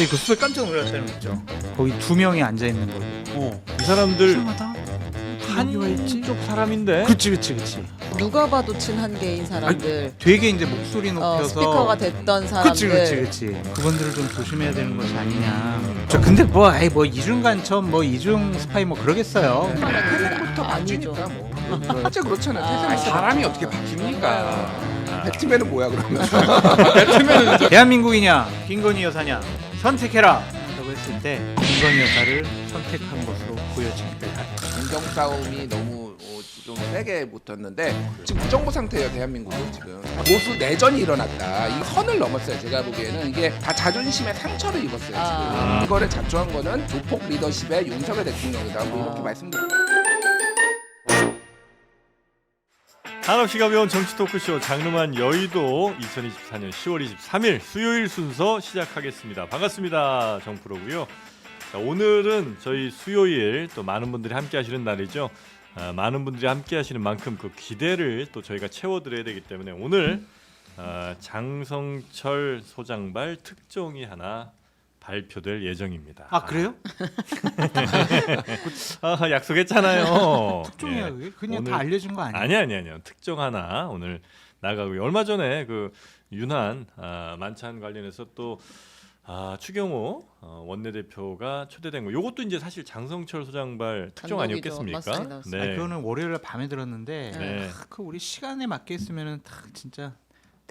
그 수에 깜짝 놀랐다는 거 있죠. 거기 두 명이 앉아 있는 거예요. 이 사람들 이상하다. 여기 와 있지? 한쪽 사람인데. 그치. 누가 봐도 친한계인 사람들, 되게 이제 목소리 높여서 스피커가 됐던 사람들. 그치. 그분들을 좀 조심해야 되는 것이 아니냐. 저 근데 뭐 이중간첩 뭐 이중 스파이 뭐 그러겠어요. 태생부터 아니죠. 바뀌니까 뭐. 진짜 그렇잖아요. 태생부터 사람이 어떻게 바뀝니까? 배트맨은 뭐야 그러면? 대한민국이냐 김건희 여사냐 선택해라 라고 했을 때 김건희 여사를 선택한 것으로 보여집니다. 공정 싸움이 너무 좀 세게 붙었는데 지금 무정부 상태예요. 대한민국은 지금 보수 내전이 일어났다. 이 선을 넘었어요. 제가 보기에는 이게 다 자존심에 상처를 입었어요. 지금 이거를 자초한 거는 조폭 리더십의 윤석열 대통령이다. 뭐 이렇게 말씀드립니다. 한없이 가벼운 정치 토크쇼 장르만 여의도 2024년 10월 23일 수요일 순서 시작하겠습니다. 반갑습니다. 정프로고요. 자, 오늘은 저희 수요일 또 많은 분들이 함께 하시는 날이죠. 많은 분들이 함께 하시는 만큼 그 기대를 또 저희가 채워드려야 되기 때문에 오늘 장성철 소장발 특종이 하나 발표될 예정입니다. 아 그래요? 약속했잖아요. 특종이야 예. 그게? 그냥 오늘- 다 알려준 거 아니야? 아니요. 특종 하나 오늘 나가고요. 얼마 전에 그 윤한 만찬 관련해서 또 추경호 원내대표가 초대된 거. 요것도 이제 사실 장성철 소장발 특종 단독이죠. 아니었겠습니까? 맞습니다. 네. 그거는 월요일에 밤에 들었는데 네. 그 우리 시간에 맞게 했으면은 딱 진짜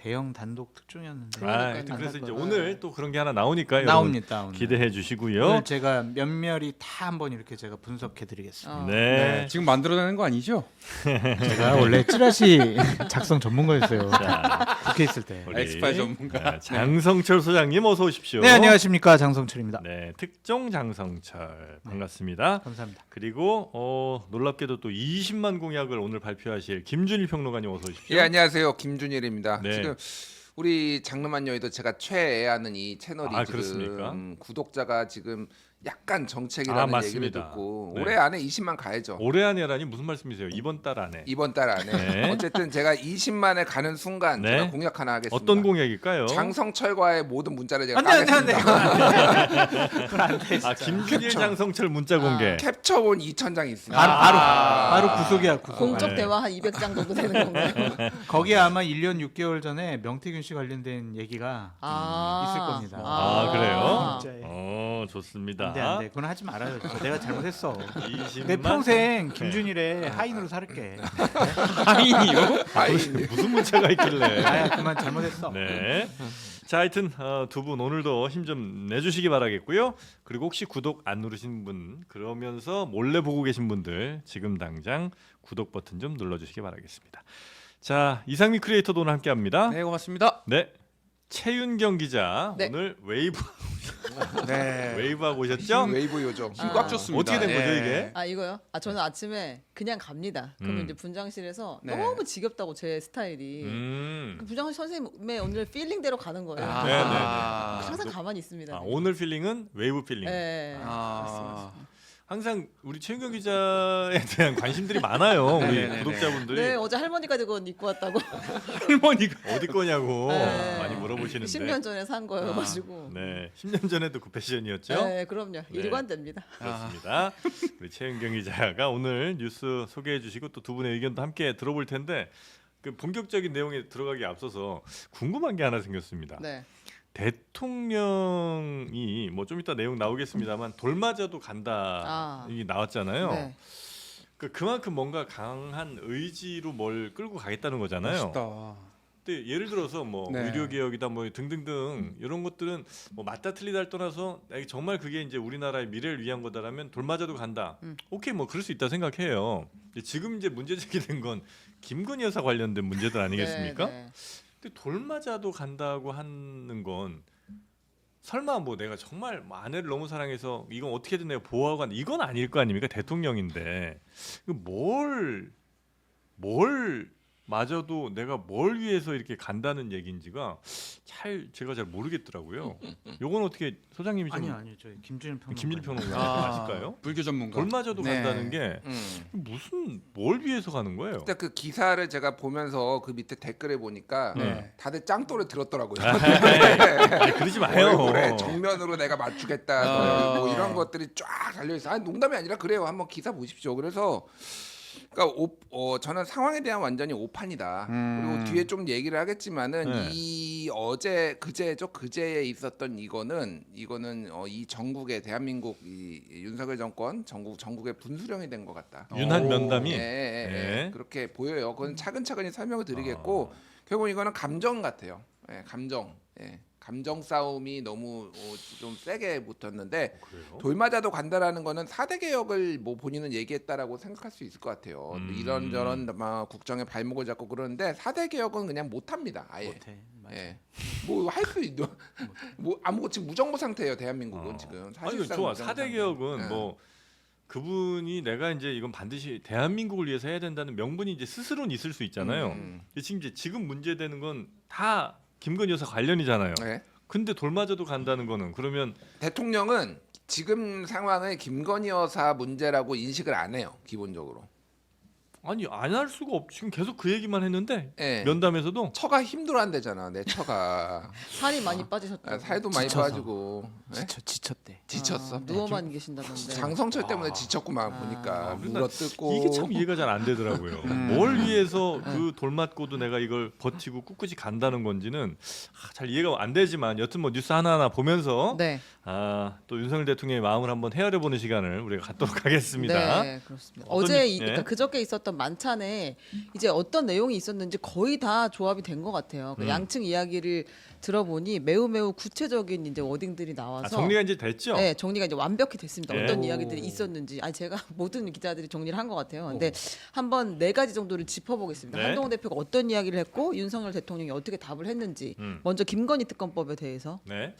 대형 단독 특종이었는데. 그러니까요. 그래서 이제 안타까워요. 오늘 또 그런 게 하나 나오니까 여러분 나옵니다. 오늘. 기대해 주시고요. 오늘 제가 면밀히 다 한번 이렇게 제가 분석해드리겠습니다. 네. 지금 만들어내는 거 아니죠? 제가 원래 찌라시 작성 전문가였어요. 자, 국회 있을 때. 우리, 엑스파일 전문가. 장성철 소장님 어서 오십시오. 네 안녕하십니까 장성철입니다. 네, 특종 장성철 반갑습니다. 감사합니다. 그리고 놀랍게도 또 20만 공약을 오늘 발표하실 김준일 평론가님 어서 오십시오. 예 안녕하세요. 김준일입니다. 네. 지금 우리 장르만 여의도 제가 최애하는 이 채널이 지금 그렇습니까? 구독자가 지금 약간 정책이라는 얘기를 맞습니다. 듣고 네. 올해 안에 20만 가야죠. 올해 안에라니 무슨 말씀이세요? 이번 달 안에. 이번 달 안에 네. 어쨌든 제가 20만에 가는 순간 네. 제가 공약 하나 하겠습니다. 어떤 공약일까요? 장성철과의 모든 문자를 제가 안돼 까겠습니다. 그건 안돼. 김준일 캡처. 장성철 문자 공개. 캡처본 2,000장 있습니다. 바로 구속이야 구속. 공적 네. 대화 한 200장 정도 되는 건가요? 거기에 아마 1년 6개월 전에 명태균 씨 관련된 얘기가 있을 겁니다. 그래요? 진짜예요. 좋습니다. 안돼 그건 하지 말아요. 내가 잘못했어. 20만 내 평생 김준일의 하인으로 살게. 하인이요? 무슨 문자가 있길래. 아야 그만 잘못했어. 네. 자, 하여튼 두 분 오늘도 힘 좀 내주시기 바라겠고요. 그리고 혹시 구독 안 누르신 분 그러면서 몰래 보고 계신 분들 지금 당장 구독 버튼 좀 눌러주시기 바라겠습니다. 자, 이상민 크리에이터도 오늘 함께합니다. 네, 고맙습니다. 네. 최윤경 기자 네. 오늘 웨이브 네. 웨이브하고 오셨죠? 웨이브 요정. 힘 꽉 줬습니다. 어떻게 된 거죠, 이게? 이거요? 저는 아침에 그냥 갑니다. 그러면 이제 분장실에서 네. 너무 지겹다고 제 스타일이. 그 분장실 선생님의 오늘 필링대로 가는 거예요. 네, 네, 네. 항상 가만히 있습니다. 오늘 필링은 웨이브 필링. 네. 아, 항상 우리 최윤경 기자에 대한 관심들이 많아요. 우리 네네네네. 구독자분들이 네, 어제 할머니가 되고 입고 왔다고. 할머니가 어디 거냐고 네. 많이 물어보시는데. 10년 전에 산 거여가지고. 네, 10년 전에도 그 패션이었죠. 네, 그럼요. 일관됩니다. 그렇습니다. 우리 최윤경 기자가 오늘 뉴스 소개해주시고 또 두 분의 의견도 함께 들어볼 텐데 그 본격적인 내용에 들어가기 앞서서 궁금한 게 하나 생겼습니다. 네. 대통령이 뭐 좀 이따 내용 나오겠습니다만 돌맞아도 간다 이게 나왔잖아요. 네. 그만큼 뭔가 강한 의지로 뭘 끌고 가겠다는 거잖아요. 멋있다. 근데 예를 들어서 뭐 네. 의료 개혁이다 뭐 등등등 이런 것들은 뭐 맞다 틀리다를 떠나서 정말 그게 이제 우리나라의 미래를 위한 거다라면 돌맞아도 간다. 오케이 뭐 그럴 수 있다 생각해요. 근데 지금 이제 문제 제기된 건 김건희 여사 관련된 문제들 아니겠습니까? 네, 네. 근데 돌맞아도 간다고 하는 건 설마 뭐 내가 정말 뭐 아내를 너무 사랑해서 이건 어떻게든 내가 보호하고 간다 이건 아닐 거 아닙니까? 대통령인데 뭘 마저도 내가 뭘 위해서 이렇게 간다는 얘기인지가 제가 잘 모르겠더라고요. 요건 어떻게 소장님이 좀 아니요 저 김준일 평론가. 김진일 평론가 아, 아실까요? 불교 전문가. 돌마저도 네. 간다는 게 무슨 뭘 위해서 가는 거예요? 일단 그 기사를 제가 보면서 그 밑에 댓글에 보니까 네. 다들 짱돌을 들었더라고요. 아니, 그러지 마요. 얼굴에 정면으로 내가 맞추겠다 뭐 이런 것들이 쫙 달려 있어. 아니 농담이 아니라 그래요. 한번 기사 보십시오. 그래서 그러니까 저는 상황에 대한 완전히 오판이다. 그리고 뒤에 좀 얘기를 하겠지만은 네. 이 그제에 있었던 이거는 이 전국의 대한민국 이 윤석열 정권 전국의 분수령이 된 것 같다. 윤한 면담이 예. 그렇게 보여요. 그건 차근차근히 설명을 드리겠고 결국 이거는 감정 같아요. 감정. 감정 싸움이 너무 좀 세게 붙었는데 그래요? 돌맞아도 간다라는 거는 4대 개혁을 뭐 본인은 얘기했다라고 생각할 수 있을 것 같아요. 이런저런 막 국정에 발목을 잡고 그러는데 4대 개혁은 그냥 못 합니다. 아예. 못해. 맞아. 뭐 할 수 있는 뭐 아무것도 지금 무정부 상태예요. 대한민국은 지금. 아니 사실상 좋아. 무정부 4대 상태. 개혁은 예. 뭐 그분이 내가 이제 이건 반드시 대한민국을 위해서 해야 된다는 명분이 이제 스스로는 있을 수 있잖아요. 근데 지금 문제되는 건 다 김건희 여사 관련이잖아요. 네. 근데 돌마저도 간다는 거는 그러면 대통령은 지금 상황을 김건희 여사 문제라고 인식을 안 해요. 기본적으로. 아니 안 할 수가 없. 지금 계속 그 얘기만 했는데 예. 면담에서도 처가 힘들어한대잖아. 내 처가. 살이 많이 빠지셨다. 살도 많이 지쳐서. 빠지고. 예? 지쳤대. 지쳤어. 누워만 계신다던데. 장성철 때문에 지쳤구만 아. 보니까 그러니까 물어뜯고. 이게 참 이해가 잘 안 되더라고요. 뭘 위해서 그 돌맞고도 내가 이걸 버티고 꿋꿋이 간다는 건지는 잘 이해가 안 되지만 여튼 뭐 뉴스 하나하나 보면서 네. 또 윤석열 대통령의 마음을 한번 헤아려 보는 시간을 우리가 갖도록 하겠습니다. 네, 그렇습니다. 어떤 어제 일- 그러니까 예? 그저께 있었던 만찬에 이제 어떤 내용이 있었는지 거의 다 조합이 된 것 같아요. 그 양측 이야기를 들어보니 매우 구체적인 이제 워딩들이 나와서 정리가 이제 됐죠? 네, 정리가 이제 완벽히 됐습니다. 예. 어떤 오. 이야기들이 있었는지. 아니 제가 모든 기자들이 정리를 한 것 같아요. 근데 한번 네 가지 정도를 짚어보겠습니다. 네. 한동훈 대표가 어떤 이야기를 했고 윤석열 대통령이 어떻게 답을 했는지. 먼저 김건희 특검법에 대해서. 네.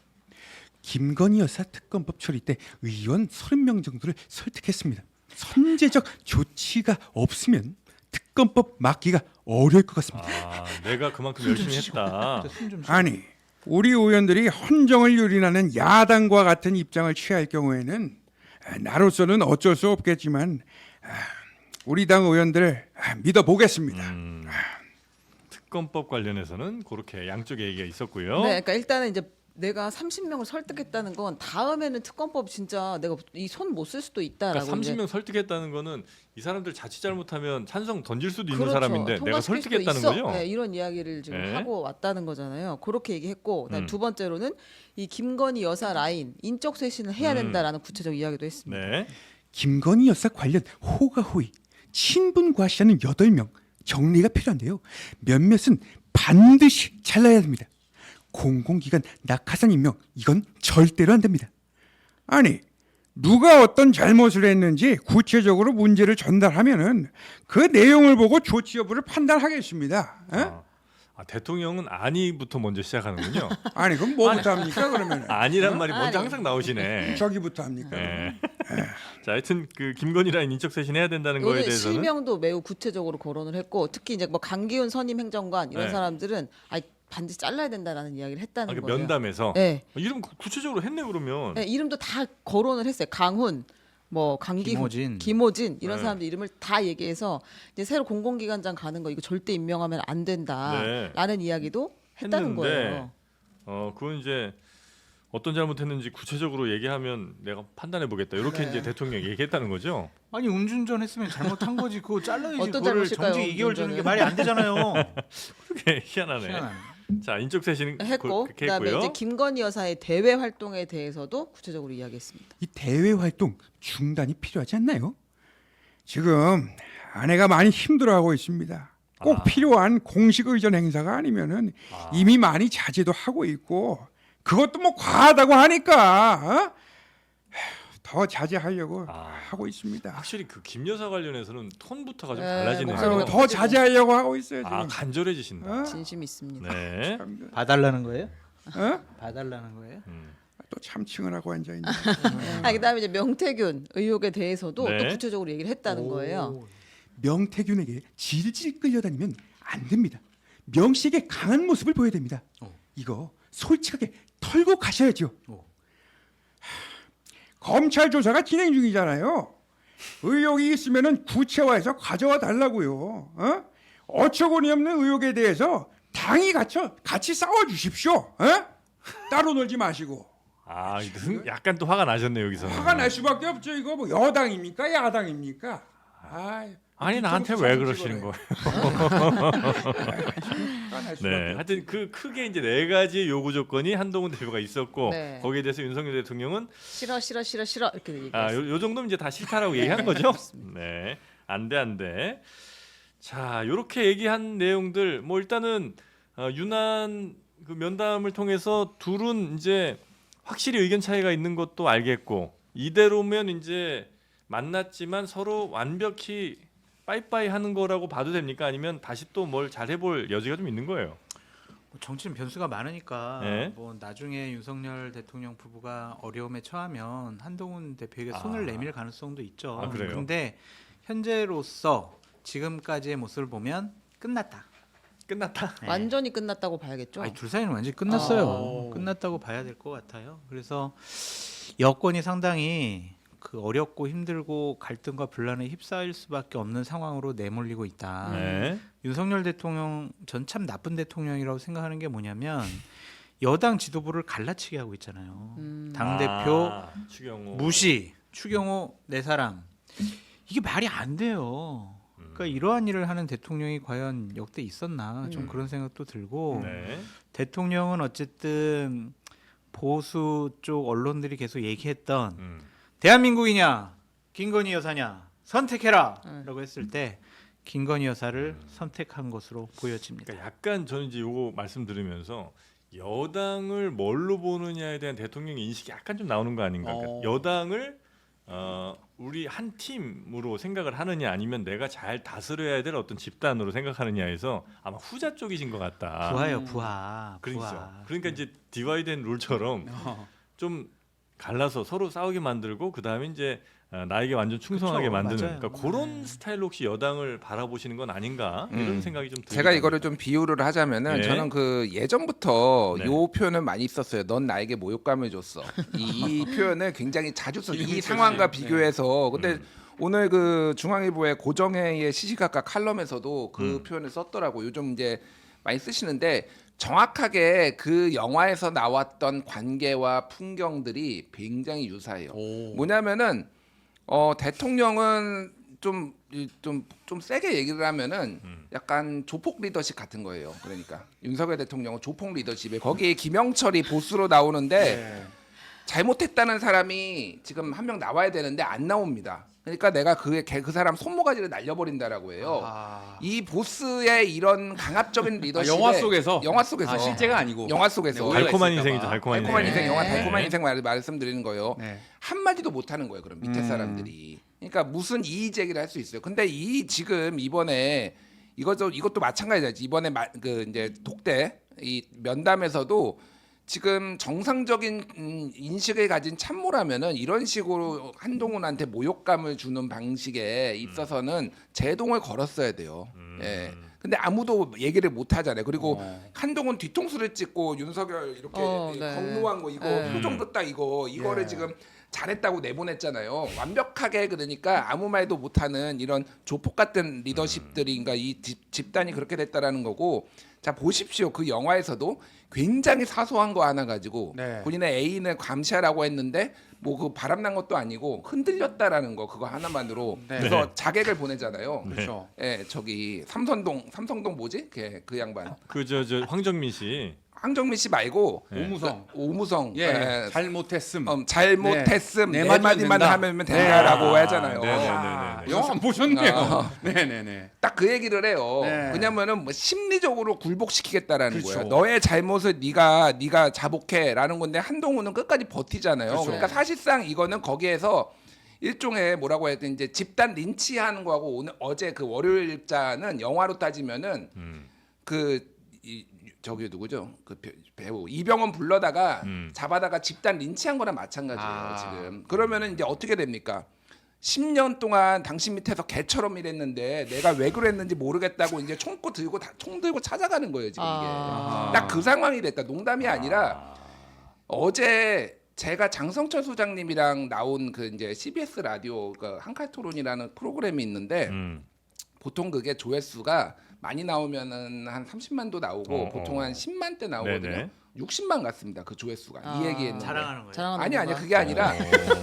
김건희 여사 특검법 처리 때 의원 30명 정도를 설득했습니다. 선제적 조치가 없으면 특검법 막기가 어려울 것 같습니다. 내가 그만큼 열심히 했다. 숨좀 아니, 우리 의원들이 헌정을 유린하는 야당과 같은 입장을 취할 경우에는 나로서는 어쩔 수 없겠지만 우리 당 의원들을 믿어보겠습니다. 특검법 관련해서는 그렇게 양쪽의 얘기가 있었고요. 네, 그러니까 일단은 이제 내가 30명을 설득했다는 건 다음에는 특검법 진짜 내가 이 손 못 쓸 수도 있다라고. 그러니까 이제 30명 설득했다는 거는 이 사람들 자칫 잘못하면 찬성 던질 수도 있는 그렇죠. 사람인데 내가 통과시킬 수도 설득했다는 있어. 거죠? 네, 이런 이야기를 지금 네. 하고 왔다는 거잖아요. 그렇게 얘기했고 그다음에 음. 두 번째로는 이 김건희 여사 라인 인적 쇄신을 해야 된다라는 구체적 이야기도 했습니다. 네. 김건희 여사 관련 호가호의 친분 과시하는 8명 정리가 필요한데요. 몇몇은 반드시 잘라야 됩니다. 공공기관 낙하산 임명 이건 절대로 안 됩니다. 아니 누가 어떤 잘못을 했는지 구체적으로 문제를 전달하면은 그 내용을 보고 조치 여부를 판단하겠습니다. 대통령은 아니부터 먼저 시작하는군요. 아니 그럼 뭐부터 합니까 그러면? 아니란 말이 먼저 아니. 항상 나오시네. 저기부터 합니까? 네. 자, 하여튼 그 김건희 라인 인적 쇄신 해야 된다는 거에 오늘 대해서는 실명도 매우 구체적으로 거론을 했고 특히 이제 뭐 강기훈 선임 행정관 이런 네. 사람들은 반드시 잘라야 된다라는 이야기를 했다는 그 거예요. 면담에서 네. 이름 구체적으로 했네 그러면. 네, 이름도 다 거론을 했어요. 강훈, 뭐 강기훈, 김호진 이런 네. 사람들 이름을 다 얘기해서 이제 새로 공공기관장 가는 거 이거 절대 임명하면 안 된다라는 이야기도 했다는 했는데, 거예요. 그건 이제 어떤 잘못했는지 구체적으로 얘기하면 내가 판단해 보겠다. 이렇게 네. 이제 대통령이 얘기했다는 거죠. 아니 음주운전 했으면 잘못한 거지. 그거 잘라야지. 어떤 그거를 잘못일까요, 정직 2개월 주는 게 음주운전은? 말이 안 되잖아요. 그게 희한하네. 희한하네. 자, 인적 쇄신 했고 그렇게 그다음에 했고요. 이제 김건희 여사의 대외 활동에 대해서도 구체적으로 이야기했습니다. 이 대외 활동 중단이 필요하지 않나요? 지금 아내가 많이 힘들어하고 있습니다. 꼭 필요한 공식 의전 행사가 아니면은 이미 많이 자제도 하고 있고 그것도 뭐 과하다고 하니까 더 자제하려고 하고 있습니다. 확실히 그 김 여사 관련해서는 톤부터가 좀 네, 달라지네요. 목소리가 더 자제하려고 하고 있어요 지금. 간절해지신다. 어? 진심이 있습니다. 네. 봐달라는 거예요? 어? 봐달라는 거예요? 또 참칭을 하고 앉아 있네. 그다음에 이제 명태균 의혹에 대해서도 네. 또 구체적으로 얘기를 했다는 거예요. 명태균에게 질질 끌려다니면 안 됩니다. 명 씨에게 강한 모습을 보여야 됩니다. 이거 솔직하게 털고 가셔야죠. 검찰 조사가 진행 중이잖아요. 의혹이 있으면은 구체화해서 가져와 달라고요. 어처구니 없는 의혹에 대해서 당이 같이 싸워 주십시오. 따로 놀지 마시고. 아, 약간 또 화가 나셨네요 여기서는. 화가 날 수밖에 없죠. 이거 뭐 여당입니까 야당입니까? 아니 나한테 왜 그러시는 거예요? 네, 하여튼 그 크게 이제 네 가지의 요구 조건이 한동훈 대표가 있었고 네. 거기에 대해서 윤석열 대통령은 싫어 이렇게 얘기했어요. 요 정도면 이제 다 싫다라고 얘기한 거죠? 네, 안 돼. 자, 요렇게 얘기한 내용들 뭐 일단은 유난 그 면담을 통해서 둘은 이제 확실히 의견 차이가 있는 것도 알겠고 이대로면 이제 만났지만 서로 완벽히 빠이빠이 하는 거라고 봐도 됩니까? 아니면 다시 또 뭘 잘해볼 여지가 좀 있는 거예요? 뭐 정치는 변수가 많으니까 네. 뭐 나중에 윤석열 대통령 부부가 어려움에 처하면 한동훈 대표에게 손을 내밀 가능성도 있죠. 아, 그래요? 근데 현재로서 지금까지의 모습을 보면 끝났다. 네. 완전히 끝났다고 봐야겠죠. 아니, 둘 사이는 완전히 끝났어요. 아. 끝났다고 봐야 될 것 같아요. 그래서 여권이 상당히 그 어렵고 힘들고 갈등과 분란에 휩싸일 수밖에 없는 상황으로 내몰리고 있다. 네. 윤석열 대통령 전 참 나쁜 대통령이라고 생각하는 게 뭐냐면 여당 지도부를 갈라치게 하고 있잖아요. 당 대표 추경호 무시, 추경호 네 사람 이게 말이 안 돼요. 그러니까 이러한 일을 하는 대통령이 과연 역대 있었나 좀 그런 생각도 들고 네. 대통령은 어쨌든 보수 쪽 언론들이 계속 얘기했던 대한민국이냐 김건희 여사냐 선택해라라고 했을 때 김건희 여사를 선택한 것으로 보여집니다. 그러니까 약간 저는 이제 요거 말씀 들으면서 여당을 뭘로 보느냐에 대한 대통령의 인식이 약간 좀 나오는 거 아닌가? 그러니까 여당을 우리 한 팀으로 생각을 하느냐 아니면 내가 잘 다스려야 될 어떤 집단으로 생각하느냐에서 아마 후자 쪽이신 것 같다. 부하예요, 부하. 그렇죠. 부하. 그러니까 이제 디바이드 앤 룰처럼 좀 갈라서 서로 싸우게 만들고 그 다음에 이제 나에게 완전 충성하게 그쵸, 만드는 맞아요. 그러니까 그런 스타일로 혹시 여당을 바라보시는 건 아닌가 이런 생각이 좀 들어요. 제가 이거를 좀 비유를 하자면은 네. 저는 그 예전부터 네. 요 표현을 많이 썼어요. 넌 나에게 모욕감을 줬어. 이 표현을 굉장히 자주 써. 이 상황과 비교해서. 근데 오늘 그 중앙일보의 고정혜의 시시각각 칼럼에서도 그 표현을 썼더라고. 요즘 이제 많이 쓰시는데 정확하게 그 영화에서 나왔던 관계와 풍경들이 굉장히 유사해요. 뭐냐면은 대통령은 좀 세게 얘기를 하면은 약간 조폭 리더십 같은 거예요. 그러니까 윤석열 대통령은 조폭 리더십에 거기에 김영철이 보스로 나오는데 잘못했다는 사람이 지금 한 명 나와야 되는데 안 나옵니다. 그러니까 내가 그 사람 손모가지를 날려버린다라고 해요. 이 보스의 이런 강압적인 리더십에 영화 속에서 실제가 아니고 영화 속에서 네, 달콤한 오해가 인생이죠. 있을까 봐. 달콤한 달콤한 인생. 인생 영화 네. 달콤한 인생 말씀드리는 거예요. 네. 한마디도 못 하는 거예요. 그럼 밑에 사람들이. 그러니까 무슨 이의 제기를 할 수 있어요. 근데 지금 이번에 이것도 마찬가지죠. 이번에 그 이제 독대 이 면담에서도 지금 정상적인 인식을 가진 참모라면은 이런 식으로 한동훈한테 모욕감을 주는 방식에 있어서는 제동을 걸었어야 돼요. 예. 근데 아무도 얘기를 못 하잖아요. 그리고 한동훈 뒤통수를 찍고 윤석열 이렇게 네. 경로한 거 이거 표정도 딱 이거를 지금 잘했다고 내보냈잖아요. 완벽하게 그러니까 아무 말도 못하는 이런 조폭 같은 리더십들인가 이 집단이 그렇게 됐다라는 거고. 자 보십시오. 그 영화에서도 굉장히 사소한 거 하나 가지고 본인의 애인을 감시하라고 했는데 뭐 그 바람난 것도 아니고 흔들렸다라는 거 그거 하나만으로 그래서 자객을 보내잖아요. 그렇죠. 예, 저기 삼성동 뭐지? 그 양반. 저 황정민 씨. 황정민 씨 말고 오무성. 예, 잘못했음. 잘못했음 네. 네 마디만 된다. 하면 된다라고 하잖아요. 네네네네. 영화 안 보셨네요. 네네네. 딱 그 얘기를 해요. 네. 왜냐면은 뭐 심리적으로 굴복시키겠다라는 그렇죠. 거예요. 너의 잘못을 네가 자복해라는 건데 한동훈은 끝까지 버티잖아요. 그렇죠. 그러니까 사실상 이거는 거기에서 일종의 뭐라고 해야 되나 이제 집단 린치하는 거하고 어제 그 월요일자는 영화로 따지면은 저기 누구죠? 그 배우 이병헌 불러다가 잡아다가 집단 린치한 거랑 마찬가지예요. 지금 그러면은 이제 어떻게 됩니까? 10년 동안 당신 밑에서 개처럼 일했는데 내가 왜 그랬는지 모르겠다고 이제 총 들고 찾아가는 거예요 지금 이게. 딱 그 상황이 됐다. 농담이 아니라 어제 제가 장성철 소장님이랑 나온 그 이제 CBS 라디오 그 한칼토론이라는 프로그램이 있는데 보통 그게 조회수가 많이 나오면은 한 30만도 나오고 보통 한 10만 대 나오거든요. 네네. 60만 갔습니다. 그 조회수가 이 얘기했는데. 자랑하는 거예요. 자랑하는 아니 건가? 그게 아니라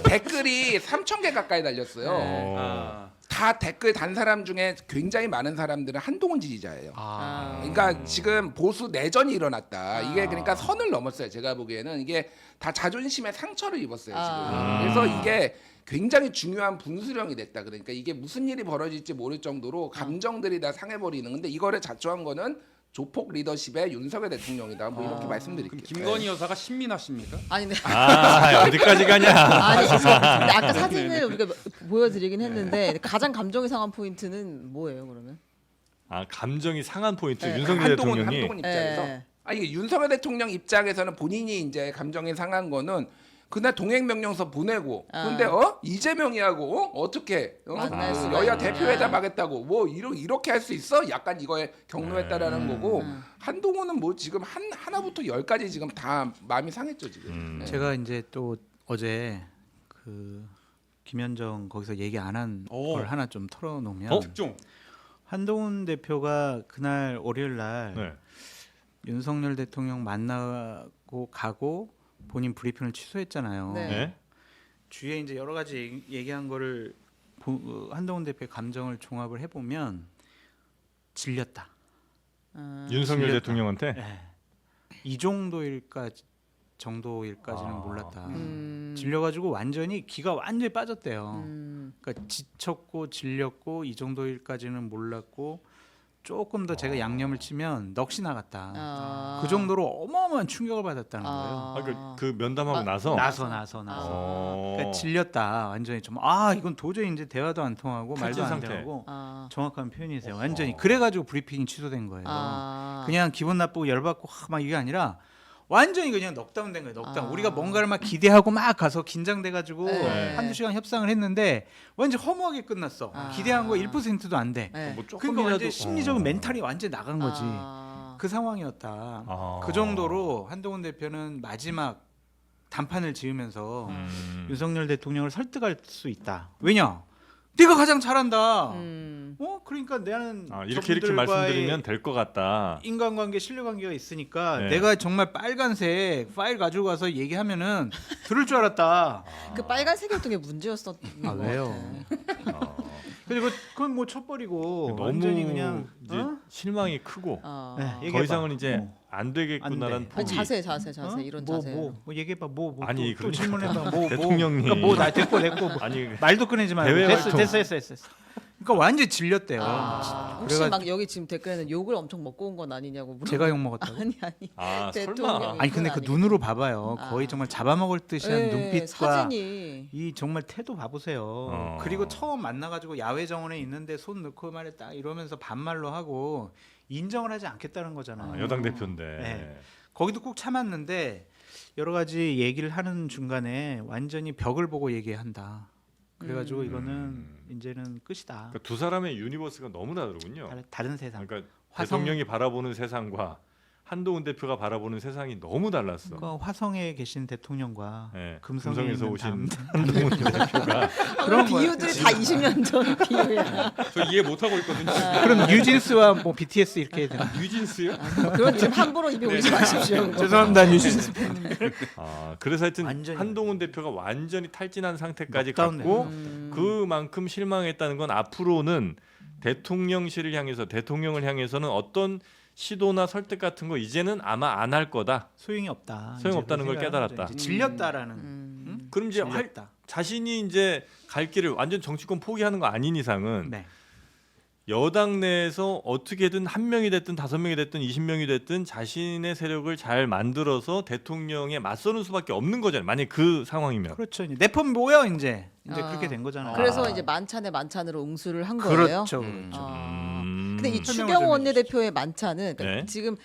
댓글이 3,000개 가까이 달렸어요. 어. 다 댓글 단 사람 중에 굉장히 많은 사람들은 한동훈 지지자예요. 아. 그러니까 지금 보수 내전이 일어났다. 이게 그러니까 선을 넘었어요. 제가 보기에는 이게 다 자존심에 상처를 입었어요. 지금. 그래서 이게 굉장히 중요한 분수령이 됐다. 그러니까 이게 무슨 일이 벌어질지 모를 정도로 감정들이 다 상해버리는. 근데 이거를 자초한 거는 조폭 리더십의 윤석열 대통령이다. 뭐 이렇게 말씀드릴게요. 그럼 김건희 여사가 신민아십니까? 아니, 네. 아 어디까지 가냐? 아니, 근데 아까 사진을 우리가 보여드리긴 했는데 가장 감정이 상한 포인트는 뭐예요, 그러면? 아 감정이 상한 포인트 네. 윤석열 대통령이 한동훈 입장에서 네. 아니 이게 윤석열 대통령 입장에서는 본인이 이제 감정이 상한 거는 그날 동행명령서 보내고 근데 이재명이하고 어떻게 만날 수가 여야 있냐. 대표회담 하겠다고 뭐 이렇게 할 수 있어? 약간 이거에 경로했다라는 거고 한동훈은 뭐 지금 하나부터 열까지 지금 다 마음이 상했죠 지금. 네. 제가 이제 또 어제 그 김현정 거기서 얘기 안 한 걸 하나 좀 털어놓으면 특종. 한동훈 대표가 그날 월요일 날 네. 윤석열 대통령 만나고 가고 본인 브리핑을 취소했잖아요. 네. 네. 주위에 이제 여러 가지 얘기한 거를 한동훈 대표의 감정을 종합을 해보면 질렸다. 윤석열 질렸다. 대통령한테 네. 이 정도일까지는 몰랐다. 질려가지고 완전히 기가 완전히 빠졌대요. 그러니까 지쳤고 질렸고 이 정도일까지는 몰랐고 조금 더 제가 양념을 치면 넋이 나갔다. 그 정도로 어마어마한 충격을 받았다는 거예요. 아, 그 면담하고 나서 나서. 그러니까 질렸다. 완전히 좀 이건 도저히 이제 대화도 안 통하고 말도 탈진 안 상태. 되고 정확한 표현이세요. 완전히 그래가지고 브리핑이 취소된 거예요. 그냥 기분 나쁘고 열받고 막 이게 아니라 완전히 그냥 넉다운 된 거예요. 넉다운. 우리가 뭔가를 막 기대하고 막 가서 긴장돼가지고 네. 한두 시간 협상을 했는데 완전 허무하게 끝났어. 기대한 거 1%도 안 돼. 네. 뭐 그러니까 완전 조금이라도 심리적인 멘탈이 완전 나간 거지. 아. 그 상황이었다. 그 정도로 한동훈 대표는 마지막 단판을 지으면서 윤석열 대통령을 설득할 수 있다. 왜냐? 네가 가장 잘한다. 그러니까 나는 이렇게 저분들과의 말씀드리면 될 것 같다. 인간관계, 신뢰관계가 있으니까 네. 내가 정말 빨간색 파일 가지고 가서 얘기하면은 들을 줄 알았다. 그 빨간색이었던 게 문제였었던 것 왜요? 같아. 그리고 그건 뭐 쳐버리고 너무 완전히 그냥 이제 실망이 크고 네, 더 얘기해봐. 이상은 이제 안 안 되겠구나라는 돼. 포기. 자세 이런 자세. 뭐 얘기해봐. 뭐 아니, 또 그러니까 질문해봐. 뭐 대통령님. 그러니까 뭐나 됐고 아니 말도 꺼내지 말고 대외 됐어. 활동. 그러니까 완전 질렸대요. 혹시 그래가- 막 여기 지금 댓글에는 욕을 엄청 먹고 온 건 아니냐고 물어보고. 제가 욕 먹었다고? 아니 설마. 대통령이. 아니 근데 그 그건 눈으로 봐봐요. 거의 정말 잡아먹을 듯이한 네, 눈빛과 사진이 이 정말 태도 봐보세요. 그리고 처음 만나가지고 야외 정원에 있는데 손 넣고 말했다 이러면서 반말로 하고 인정을 하지 않겠다는 거잖아요. 여당 대표인데. 네. 거기도 꼭 참았는데 여러 가지 얘기를 하는 중간에 완전히 벽을 보고 얘기한다. 그래가지고 이거는 이제는 끝이다. 그러니까 두 사람의 유니버스가 너무 다르군요. 다른 세상. 그러니까 화성- 대통령이 바라보는 세상과 한동훈 대표가 바라보는 세상이 너무 달랐어. 그러니까 화성에 계신 대통령과 네, 금성에 금성에서 있는 오신 한동훈 대표가 그런 비유들이 다 20년 전 비유야. 저 이해 못 하고 있거든요. 그럼 뉴진스와 뭐 BTS 이렇게 해야 되나? 뉴진스요? 그런 이름 함부로 입에 올리지 마십시오. 죄송합니다 뉴진스. 그래서 하여튼 완전히. 한동훈 대표가 완전히 탈진한 상태까지 넉다운 갔고 그만큼 실망했다는 건 앞으로는 대통령실을 향해서 대통령을 향해서는 어떤 시도나 설득 같은 거 이제는 아마 안 할 거다. 소용이 없다. 소용없다는 이제 걸 그 깨달았다. 생각을 이제 질렸다라는. 그럼 이제 질렸다. 자신이 이제 갈 길을 완전 정치권 포기하는 거 아닌 이상은 네. 여당 내에서 어떻게든 한 명이 됐든 5명이 됐든 20명이 됐든 자신의 세력을 잘 만들어서 대통령에 맞서는 수밖에 없는 거잖아요. 만약 그 상황이면. 그렇죠. 이제 내편 모여 이제 그렇게 된 거잖아요. 그래서 이제 만찬에 만찬으로 응수를 한 거예요. 그렇죠. 그렇죠. 근데 이 설명을 추경호 좀 원내대표의 만찬은 그러니까 네. 지금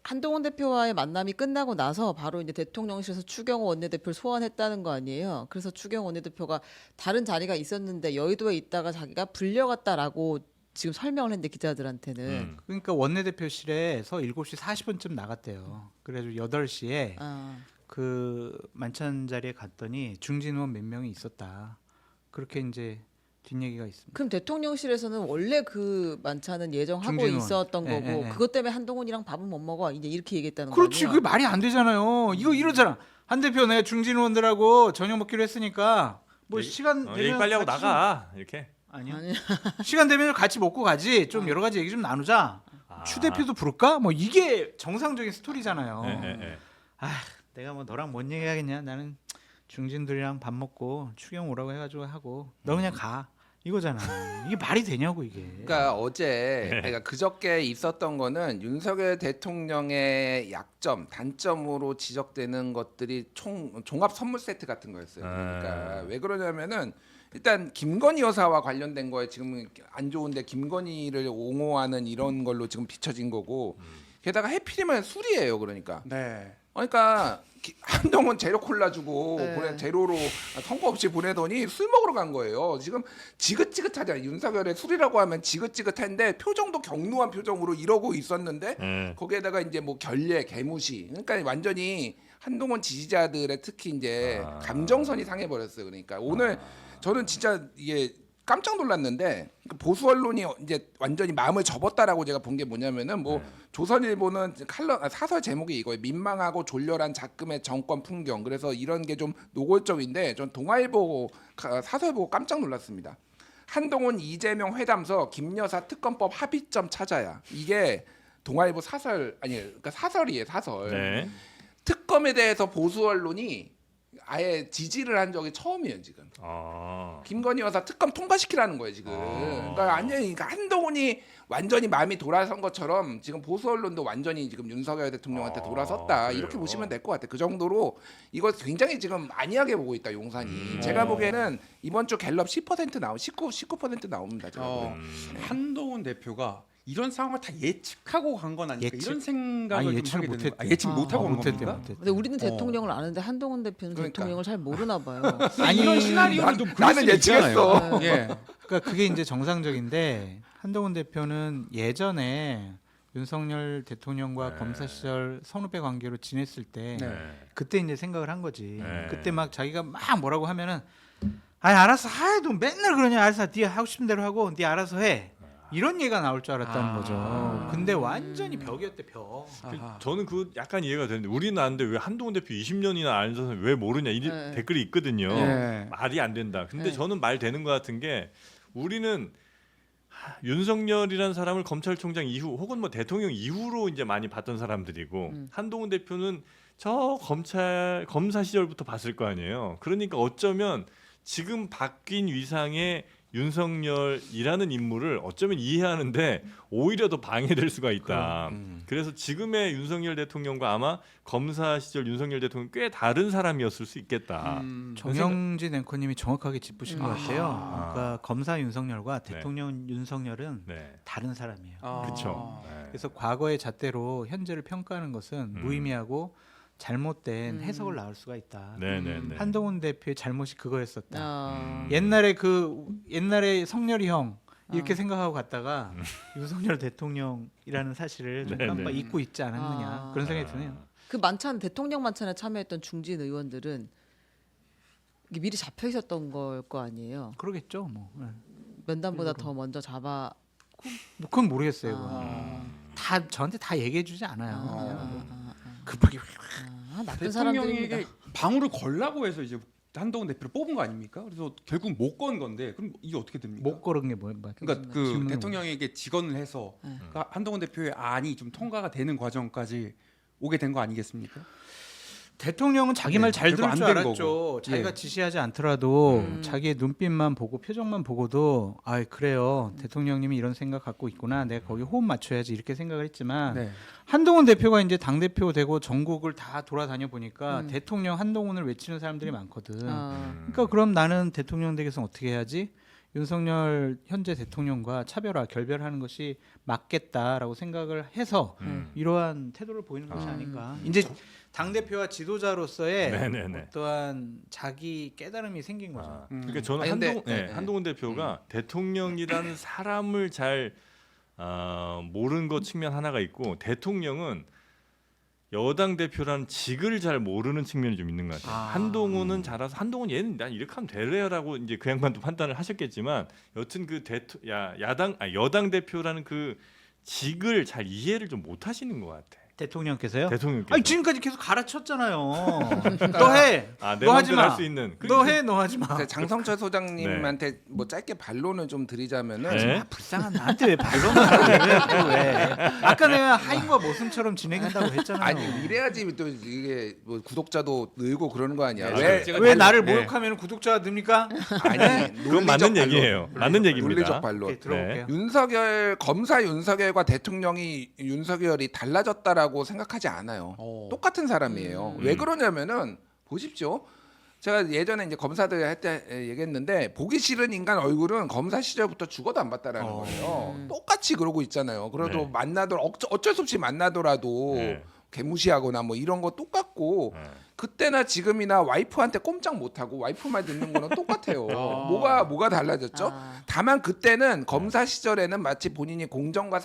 한동훈 대표와의 만남이 끝나고 나서 바로 이제 대통령실에서 추경호 원내대표를 소환했다는 거 아니에요. 그래서 추경호 원내대표가 다른 자리가 있었는데 여의도에 있다가 자기가 불려갔다라고 지금 설명을 했는데 기자들한테는. 그러니까 원내대표실에서 7시 40분쯤 나갔대요. 그래가지고 8시에 아, 그 만찬 자리에 갔더니 중진 의원 몇 명이 있었다. 그렇게 이제 뒷얘기가 있습니다. 그럼 대통령실에서는 원래 그 만찬은 예정하고 중진원. 있었던 예, 거고 예, 예. 그것 때문에 한동훈이랑 밥은 못 먹어 이제 이렇게 얘기했다는 그렇지, 거예요. 그게 말이 안 되잖아요. 이거 이러잖아. 한 대표 내가 중진 의원들하고 저녁 먹기로 했으니까 뭐 얘기- 시간 되면 얘기 빨리 하고 같이 나가 이렇게. 아니요. 아니, 시간 되면 같이 먹고 가지. 좀 여러 가지 얘기 좀 나누자. 추 대표도 부를까? 뭐 이게 정상적인 스토리잖아요. 예. 내가 뭐 너랑 뭔 얘기하겠냐? 나는 중진들이랑 밥 먹고 추경 오라고 해가지고 하고 너 그냥 가. 이거잖아. 이게 말이 되냐고 이게. 그러니까 어제 그러니까 그저께 있었던 거는 윤석열 대통령의 약점, 단점으로 지적되는 것들이 종합 선물 세트 같은 거였어요. 그러니까 왜 그러냐면은 일단 김건희 여사와 관련된 거에 지금 안 좋은데 김건희를 옹호하는 이런 걸로 지금 비춰진 거고 게다가 해필이면 술이에요. 그러니까. 네. 그러니까 한동훈 제로 콜라 주고 네. 제로로 선거 없이 보내더니 술 먹으러 간 거예요. 지금 지긋지긋하잖아요. 윤석열의 술이라고 하면 지긋지긋한데 표정도 경루한 표정으로 이러고 있었는데 거기에다가 이제 뭐 결례, 개무시. 그러니까 완전히 한동훈 지지자들의 특히 이제 감정선이 상해 버렸어요. 그러니까 오늘 저는 진짜 이게 깜짝 놀랐는데 보수 언론이 이제 완전히 마음을 접었다라고 제가 본 게 뭐냐면은 뭐 조선일보는 사설 제목이 이거예요. 민망하고 졸렬한 작금의 정권 풍경. 그래서 이런 게 좀 노골적인데 전 동아일보 사설 보고 깜짝 놀랐습니다. 한동훈 이재명 회담서 김여사 특검법 합의점 찾아야. 이게 동아일보 사설 그러니까 사설이에요. 사설. 네. 특검에 대해서 보수 언론이 아예 지지를 한 적이 처음이에요 지금. 김건희 여사 특검 통과시키라는 거예요 지금. 그러니까 완전히 그러니까 한동훈이 완전히 마음이 돌아선 것처럼 지금 보수 언론도 완전히 지금 윤석열 대통령한테 돌아섰다 그래요? 이렇게 보시면 될 것 같아요. 그 정도로 이거 굉장히 지금 안이하게 보고 있다 용산이. 제가 보기에는 이번 주 갤럽 10% 나오 19% 나옵니다. 제가 보기에는. 한동훈 대표가 이런 상황을 다 예측하고 간 건 아닐까 예측? 이런 생각을 아니, 좀 예측을 하게 되는 못했대. 거예요. 예측 못하고 간 못했대, 겁니까? 못했대. 근데 우리는 대통령을 아는데 한동훈 대표는 그러니까. 대통령을 잘 모르나 봐요. 아니 이런 시나리오는 좀 그럴 나는 수 있잖아요. 예측했어. 예. 그러니까 그게 이제 정상적인데 한동훈 대표는 예전에 윤석열 대통령과 검사 시절 선후배 관계로 지냈을 때 네. 그때 이제 생각을 한 거지. 네. 그때 막 자기가 막 뭐라고 하면은 알았어. 너 맨날 그러냐. 알았어. 네 하고 싶은 대로 하고 네 알아서 해. 이런 얘기가 나올 줄 알았다는 거죠. 근데 완전히 벽이었대 벽. 아하. 저는 그 약간 이해가 되는데 우리는 아는데 왜 한동훈 대표 20년이나 아는 사람이 왜 모르냐 이 네. 댓글이 있거든요. 네. 말이 안 된다. 근데 네. 저는 말 되는 것 같은 게 우리는 윤석열이라는 사람을 검찰총장 이후 혹은 뭐 대통령 이후로 이제 많이 봤던 사람들이고 한동훈 대표는 저 검사 시절부터 봤을 거 아니에요. 그러니까 어쩌면 지금 바뀐 위상의 윤석열이라는 인물을 어쩌면 이해하는데 오히려 더 방해될 수가 있다. 그래서 지금의 윤석열 대통령과 아마 검사 시절 윤석열 대통령 꽤 다른 사람이었을 수 있겠다. 정영진 앵커님이 정확하게 짚으신 것 같아요. 아하. 그러니까 검사 윤석열과 대통령 윤석열은 네, 다른 사람이에요. 그렇죠. 그래서 과거의 잣대로 현재를 평가하는 것은 무의미하고 잘못된 해석을 낳을 수가 있다. 네. 한동훈 대표의 잘못이 그거였었다. 아, 옛날에 성렬이 형 이렇게 아. 생각하고 갔다가 윤석열 대통령이라는 사실을 좀 네, 깜빡 네. 잊고 있지 않았느냐 아. 그런 생각이 드네요. 그 만찬 대통령 만찬에 참여했던 중진 의원들은 이게 미리 잡혀 있었던 걸 거 아니에요. 그러겠죠, 뭐. 네. 면담보다 더 먼저 잡아. 뭐 그건 모르겠어요. 그건. 아, 다 저한테 다 얘기해주지 않아요. 그냥 아, 급하게 나쁜 사람들입니다. 대통령에게 방울을 걸라고 해서 이제 한동훈 대표를 뽑은 거 아닙니까? 그래서 결국 못 건 건데 그럼 이게 어떻게 됩니까? 못 걸은 게 뭐예요? 그러니까 그 대통령에게 직언을 해서 네. 그러니까 한동훈 대표의 안이 좀 통과가 되는 과정까지 오게 된 거 아니겠습니까? 대통령은 자기 말 잘 결국 들을 줄 안된 알았죠. 거고. 자기가 예. 지시하지 않더라도 자기의 눈빛만 보고 표정만 보고도 그래요. 대통령님이 이런 생각 갖고 있구나. 내가 거기 호흡 맞춰야지 이렇게 생각을 했지만 네. 한동훈 대표가 이제 당 대표 되고 전국을 다 돌아다녀 보니까 대통령 한동훈을 외치는 사람들이 많거든. 아, 그러니까 그럼 나는 대통령 되기 위해서 어떻게 해야지? 윤석열 현재 대통령과 차별화 결별하는 것이 맞겠다라고 생각을 해서 이러한 태도를 보이는 것이 아닌가. 이제 당 대표와 지도자로서의 네네네. 어떠한 자기 깨달음이 생긴 거죠. 그러니까 저는 아니, 근데- 한동훈 대표가 대통령이라는 사람을 잘 모르는 것 측면 하나가 있고 대통령은 여당 대표라는 직을 잘 모르는 측면이 좀 있는 것 같아요. 한동훈은 잘 알아서 한동훈 얘는 난 이렇게 하면 되래요라고 이제 그 양반도 판단을 하셨겠지만 여튼 그 여당 대표라는 그 직을 잘 이해를 좀 못 하시는 것 같아. 대통령께서요? 대통령께서. 아니 지금까지 계속 가르쳤잖아요. 너 해. 내 너 하지 마음대로 마. 할 수 있는. 너 해. 너 하지 마. 그 장성철 소장님한테 뭐 짧게 반론을 좀 드리자면은 네. 아, 불쌍한 나한테 왜 반론을 왜? 아까 내가 하인과 모순처럼 진행한다고 했잖아요. 아니 이래야지 또 이게 뭐 구독자도 늘고 그러는 거 아니야? 네, 왜? 제가 왜 나를 네. 모욕하면 구독자가 늡니까? 아니 그건 맞는 얘기예요. 맞는 얘기입니다. 논리적 반론. 오케이, 들어볼게요. 윤석열 검사 윤석열과 대통령이 윤석열이 달라졌다라고 생각하지 않아요. 똑같은 사람이에요. 왜 그러냐면은 보십시오. 제가 예전에 이제 검사들 할 때 얘기했는데 보기 싫은 인간 얼굴은 검사 시절부터 죽어도 안 봤다라는 거예요. 똑같이 그러고 있잖아요. 그래도 네. 어쩔 수 없이 만나더라도 네. 개무시하거나 뭐 이런 거 똑같고 그때나 지금이나 와이프한테 꼼짝 못하고 와이프 말 듣는 거는 똑같아요. 뭐가 달라졌죠? 다만 그때는 검사 시절에는 마치 본인이 공정과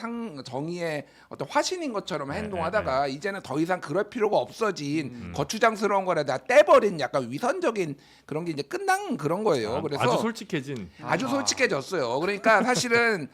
정의의 어떤 화신인 것처럼 행동하다가 이제는 더 이상 그럴 필요가 없어진 거추장스러운 거라 다 떼버린 약간 위선적인 그런 게 이제 끝난 그런 거예요. 그래서 아주 솔직해진. 아주 솔직해졌어요. 그러니까 사실은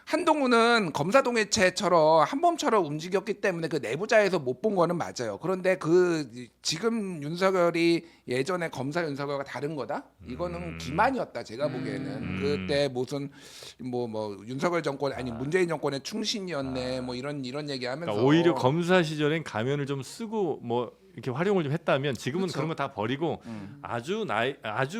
한동훈은 검사동해체처럼 한범처럼 움직였기 때문에 그 내부자에서 못 본 거는 맞아요. 그런데 그 지금 윤석열이 예전에 검사 윤석열과 다른 거다? 이거는 기만이었다. 제가 보기에는 그때 무슨 뭐 윤석열 정권 아니 문재인 정권의 충신이었네 뭐 이런 얘기하면서 그러니까 오히려 검사 시절엔 가면을 좀 쓰고 뭐 이렇게 활용을 좀 했다면 지금은 그런 거 다 버리고 아주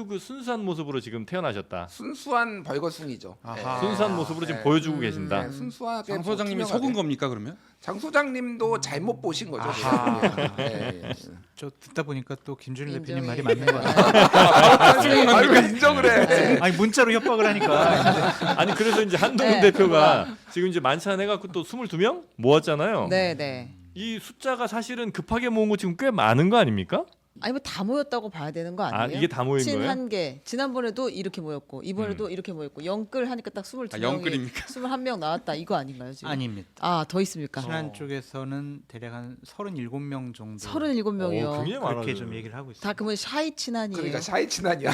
그 순수한 모습으로 지금 태어나셨다. 순수한 벌거숭이죠. 아하. 순수한 모습으로 지금 보여주고 계신다. 네, 순수하게 장 소장님이 투명하게. 속은 겁니까 그러면? 장 소장님도 잘못 보신 거죠. 제가 보기에는. 예. 저 듣다 보니까 또 김준일 인정해. 대표님 말이 맞는 거 같아요. 아유, 왜 인정을 해? 아니 문자로 협박을 하니까. 아니 그래서 이제 한동훈 네, 대표가 지금 이제 만찬해갖고 또 22명 모았잖아요. 네, 네. 이 숫자가 사실은 급하게 모은 거 지금 꽤 많은 거 아닙니까? 아니 뭐 다 모였다고 봐야 되는 거 아니에요? 이게 다 모인 친 거예요? 한 개. 지난번에도 이렇게 모였고 이번에도 이렇게 모였고 영끌 하니까 딱 22명이 영끌입니까? 21명 나왔다. 이거 아닌가요, 지금? 아닙니다. 아, 더 있습니까? 친한 쪽에서는 대략 한 37명 정도 37명이요. 굉장히 많아요. 그렇게 좀 얘기를 하고 있어요. 다 그러면 샤이 친한이에요. 그러니까 샤이 친한이야.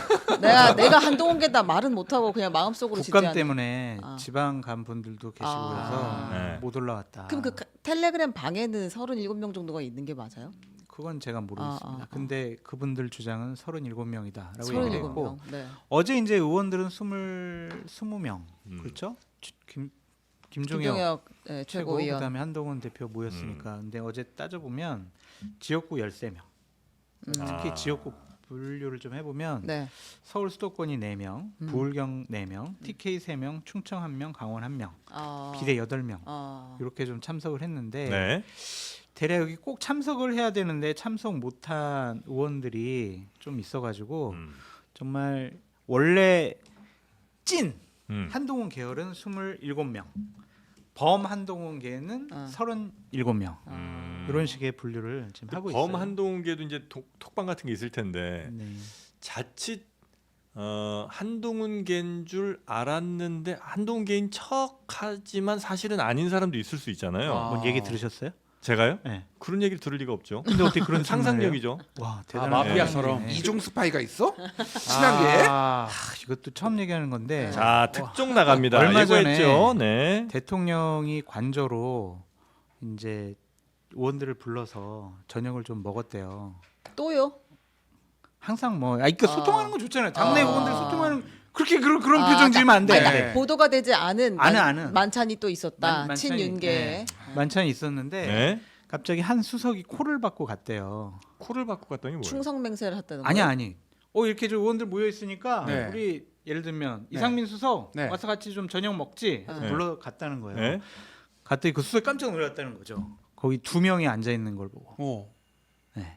내가 한동훈 겠다 말은 못 하고 그냥 마음속으로 국감 지지하는. 때문에 아. 지방 간 분들도 계시고 아. 해서 네. 못 올라왔다. 그럼 그 텔레그램 방에는 37명 정도가 있는 게 맞아요? 그건 제가 모르겠습니다. 아. 근데 그분들 주장은 37명이다라고 얘기를 했고 37명. 네. 어제 이제 의원들은 20명 그렇죠? 김종혁 김종혁 네, 최고 최고위원. 그다음에 한동훈 대표 모였으니까 근데 어제 따져보면 지역구 13명 특히 지역구 분류를 좀 해보면 네. 서울 수도권이 4명, 부울경 4명, TK 3명, 충청 1명, 강원 1명, 비례 8명 이렇게 좀 참석을 했는데 네. 대략 여기 꼭 참석을 해야 되는데 참석 못한 의원들이 좀 있어가지고 정말 원래 찐 한동훈 계열은 27명, 범 한동훈계는 37명 이런 식의 분류를 지금 하고 있어요. 범 한동훈계도 이제 톡방 같은 게 있을 텐데 네. 자칫 한동훈계인 줄 알았는데 한동훈계인 척하지만 사실은 아닌 사람도 있을 수 있잖아요. 뭔 얘기 들으셨어요? 제가요? 네. 그런 얘기를 들을 리가 없죠. 근데 어떻게 그런 상상력이죠. 와 대단한 마피아처럼. 이중 스파이가 있어? 친한 게? 이것도 처음 얘기하는 건데 자 특종 나갑니다. 얼마 전에 예고했죠. 네. 대통령이 관저로 이제 의원들을 불러서 저녁을 좀 먹었대요. 또요? 항상 그러니까 소통하는 건 좋잖아요. 당내 아. 의원들 소통하는 그렇게 그런 표정 그러니까 지으면 안 돼. 아니, 네. 그러니까 보도가 되지 않은 아는. 만찬이 또 있었다. 만찬이, 친윤계. 네. 만찬이 있었는데 네. 갑자기 한 수석이 콜을 받고 갔대요. 코를 받고 갔더니 뭐예요? 충성맹세를 했다는 아니 거예요? 아니. 이렇게 좀 의원들 모여 있으니까 네. 우리 예를 들면 이상민 수석 네. 와서 같이 좀 저녁 먹지 해서 네. 불러 갔다는 거예요. 네. 갔더니 그 수석이 깜짝 놀랐다는 거죠. 거기 2명이 앉아 있는 걸 보고. 네.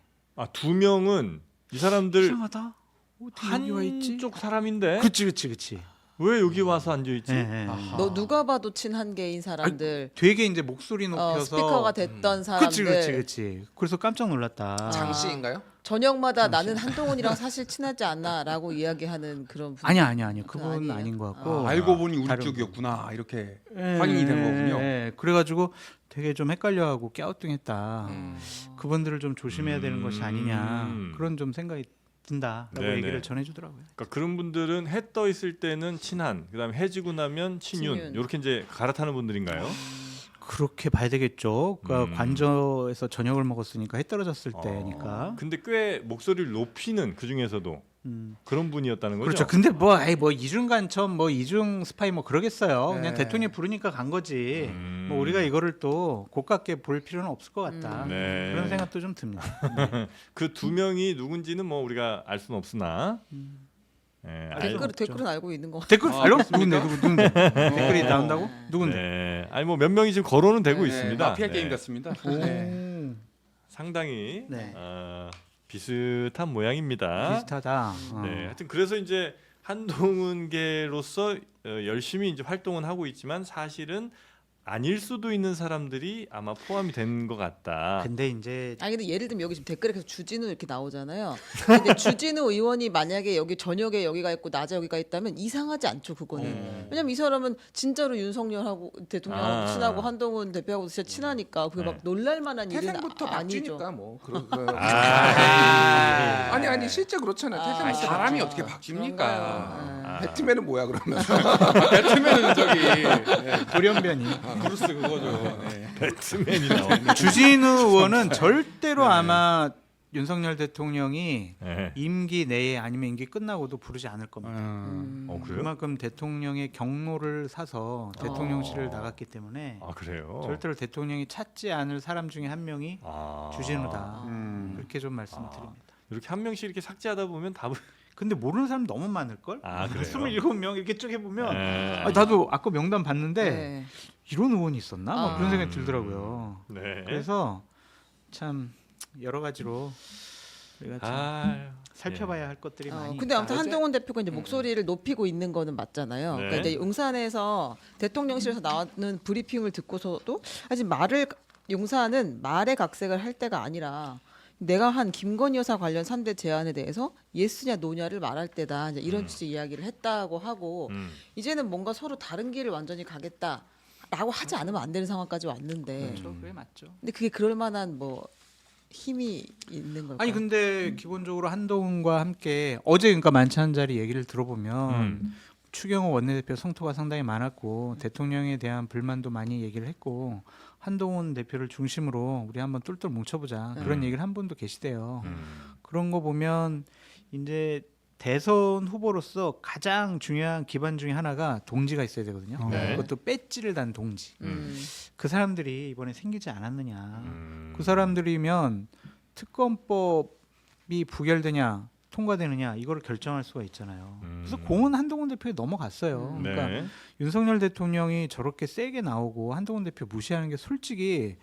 두 명은 이 사람들 이상하다. 어떻게 여기 와 있지? 한쪽 사람인데 그치. 왜 여기 와서 앉아 있지? 네. 아하. 너 누가 봐도 친한계인 사람들, 되게 이제 목소리 높여서 스피커가 됐던 사람들. 그치. 그래서 깜짝 놀랐다. 장씨인가요? 저녁마다 나는 한동훈이랑 사실 친하지 않나라고 이야기하는 그런 분. 아니야. 그분 아니에요? 아닌 것 같고. 알고 보니 우리 다른 쪽이었구나 이렇게 예, 확인이 된 거군요. 예, 그래가지고 되게 좀 헷갈려하고 갸우뚱했다. 음. 그분들을 좀 조심해야 되는 것이 아니냐 음. 그런 좀 생각이 든다라고 네네. 얘기를 전해주더라고요. 그러니까 그런 분들은 해 떠 있을 때는 친한, 그다음에 해 지고 나면 친윤, 친윤. 이렇게 이제 갈아타는 분들인가요? 그렇게 봐야 되겠죠. 그러니까 음. 관저에서 저녁을 먹었으니까 해 떨어졌을 때니까. 근데 꽤 목소리를 높이는 그 중에서도 그런 분이었다는 거죠. 그렇죠. 근데 뭐 이중 간첩, 뭐 이중 스파이 뭐 그러겠어요. 그냥 네. 대통령이 부르니까 간 거지. 음. 뭐 우리가 이거를 또 고깝게 볼 필요는 없을 것 같다. 네. 그런 생각도 좀 듭니다. 그 두 명이 누군지는 뭐 우리가 알 수는 없으나 네, 댓글은 알고 있는 거. 댓글 아, 알로? 누군데? 댓글이 나온다고? 누군데? 네. 아니 뭐 몇 명이 지금 거론은 되고 네, 있습니다. 마피아 네. 게임 같습니다. 오, 상당히 네. 비슷한 모양입니다. 비슷하다. 네, 하여튼 그래서 이제 한동훈계로서 열심히 이제 활동은 하고 있지만 사실은 아닐 수도 있는 사람들이 아마 포함이 된 것 같다. 근데 이제 아니 근데 예를 들면 여기 지금 댓글에 계속 주진우 이렇게 나오잖아요. 근데 주진우 의원이 만약에 여기 저녁에 여기가 있고 낮에 여기가 있다면 이상하지 않죠 그거는. 왜냐면 이 사람은 진짜로 윤석열하고 대통령하고 친하고 한동훈 대표하고 진짜 친하니까 그게 막 네. 놀랄만한 일은 태생부터 아니죠. 박쥐니까 뭐 아. 아니 실제 그렇잖아요. 태생부터 사람이 박쥐. 어떻게 바뀝니까? 그런가요? 배트맨은 뭐야 그러면? 배트맨은 저기 네, 돌연변이. 브루스 그거죠. 네. 배트맨이 나와. 주진우 의원은 절대로 아마 윤석열 대통령이 네. 임기 내에 아니면 임기 끝나고도 부르지 않을 겁니다. 그래요? 그만큼 대통령의 경로를 사서 대통령실을 나갔기 때문에 아 그래요? 절대로 대통령이 찾지 않을 사람 중에 한 명이 주진우다. 그렇게 좀 말씀드립니다. 이렇게 한 명씩 이렇게 삭제하다 보면 답을 근데 모르는 사람 너무 많을 걸? 아, 그래요? 27명 이렇게 쭉 해보면 네. 아니, 나도 아까 명단 봤는데 네. 이런 의원이 있었나? 막 그런 아. 생각이 들더라고요. 네. 그래서 참 여러 가지로 우리가 참 아, 살펴봐야 할 것들이 많이 근데 있다. 아무튼 한동훈 대표가 이제 목소리를 높이고 있는 거는 맞잖아요. 네. 그러니까 이제 용산에서 대통령실에서 나오는 브리핑을 듣고서도 아직 용산은 말의 각색을 할 때가 아니라 내가 한 김건희 여사 관련 3대 제안에 대해서 예스냐 노냐를 말할 때다. 이제 이런 취지 이야기를 했다고 하고 이제는 뭔가 서로 다른 길을 완전히 가겠다라고 하지 않으면 안 되는 상황까지 왔는데 그렇죠. 그게 맞죠. 근데 그게 그럴 만한 뭐 힘이 있는 걸까요? 아니 근데 기본적으로 한동훈과 함께 어제 그러니까 만찬 자리 얘기를 들어보면 추경호 원내대표 성토가 상당히 많았고 대통령에 대한 불만도 많이 얘기를 했고 한동훈 대표를 중심으로 우리 한번 똘똘 뭉쳐보자 그런 얘기를 한 분도 계시대요. 그런 거 보면 이제 대선 후보로서 가장 중요한 기반 중에 하나가 동지가 있어야 되거든요. 네. 그것도 배지를 단 동지. 그 사람들이 이번에 생기지 않았느냐. 그 사람들이면 특검법이 부결되냐 통과되느냐 이거를 결정할 수가 있잖아요. 그래서 공은 한동훈 대표에 넘어갔어요. 그러니까 네. 윤석열 대통령이 저렇게 세게 나오고 한동훈 대표 무시하는 게 솔직히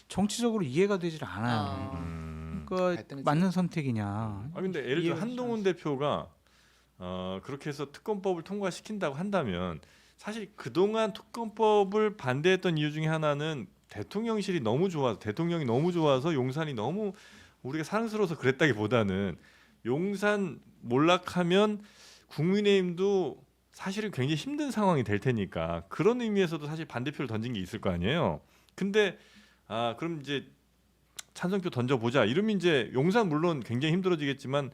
정치적으로 이해가 되질 않아요. 그러니까 갈등이죠. 맞는 선택이냐. 아 근데 예를 들어 이해가 한동훈 대표가 그렇게 해서 특검법을 통과시킨다고 한다면 사실 그동안 특검법을 반대했던 이유 중에 하나는 대통령실이 너무 좋아서 대통령이 너무 좋아서 용산이 너무 우리가 사랑스러워서 그랬다기보다는 용산 몰락하면 국민의힘도 사실은 굉장히 힘든 상황이 될 테니까 그런 의미에서도 사실 반대표를 던진 게 있을 거 아니에요. 근데 그럼 이제 찬성표 던져보자 이러면 이제 용산 물론 굉장히 힘들어지겠지만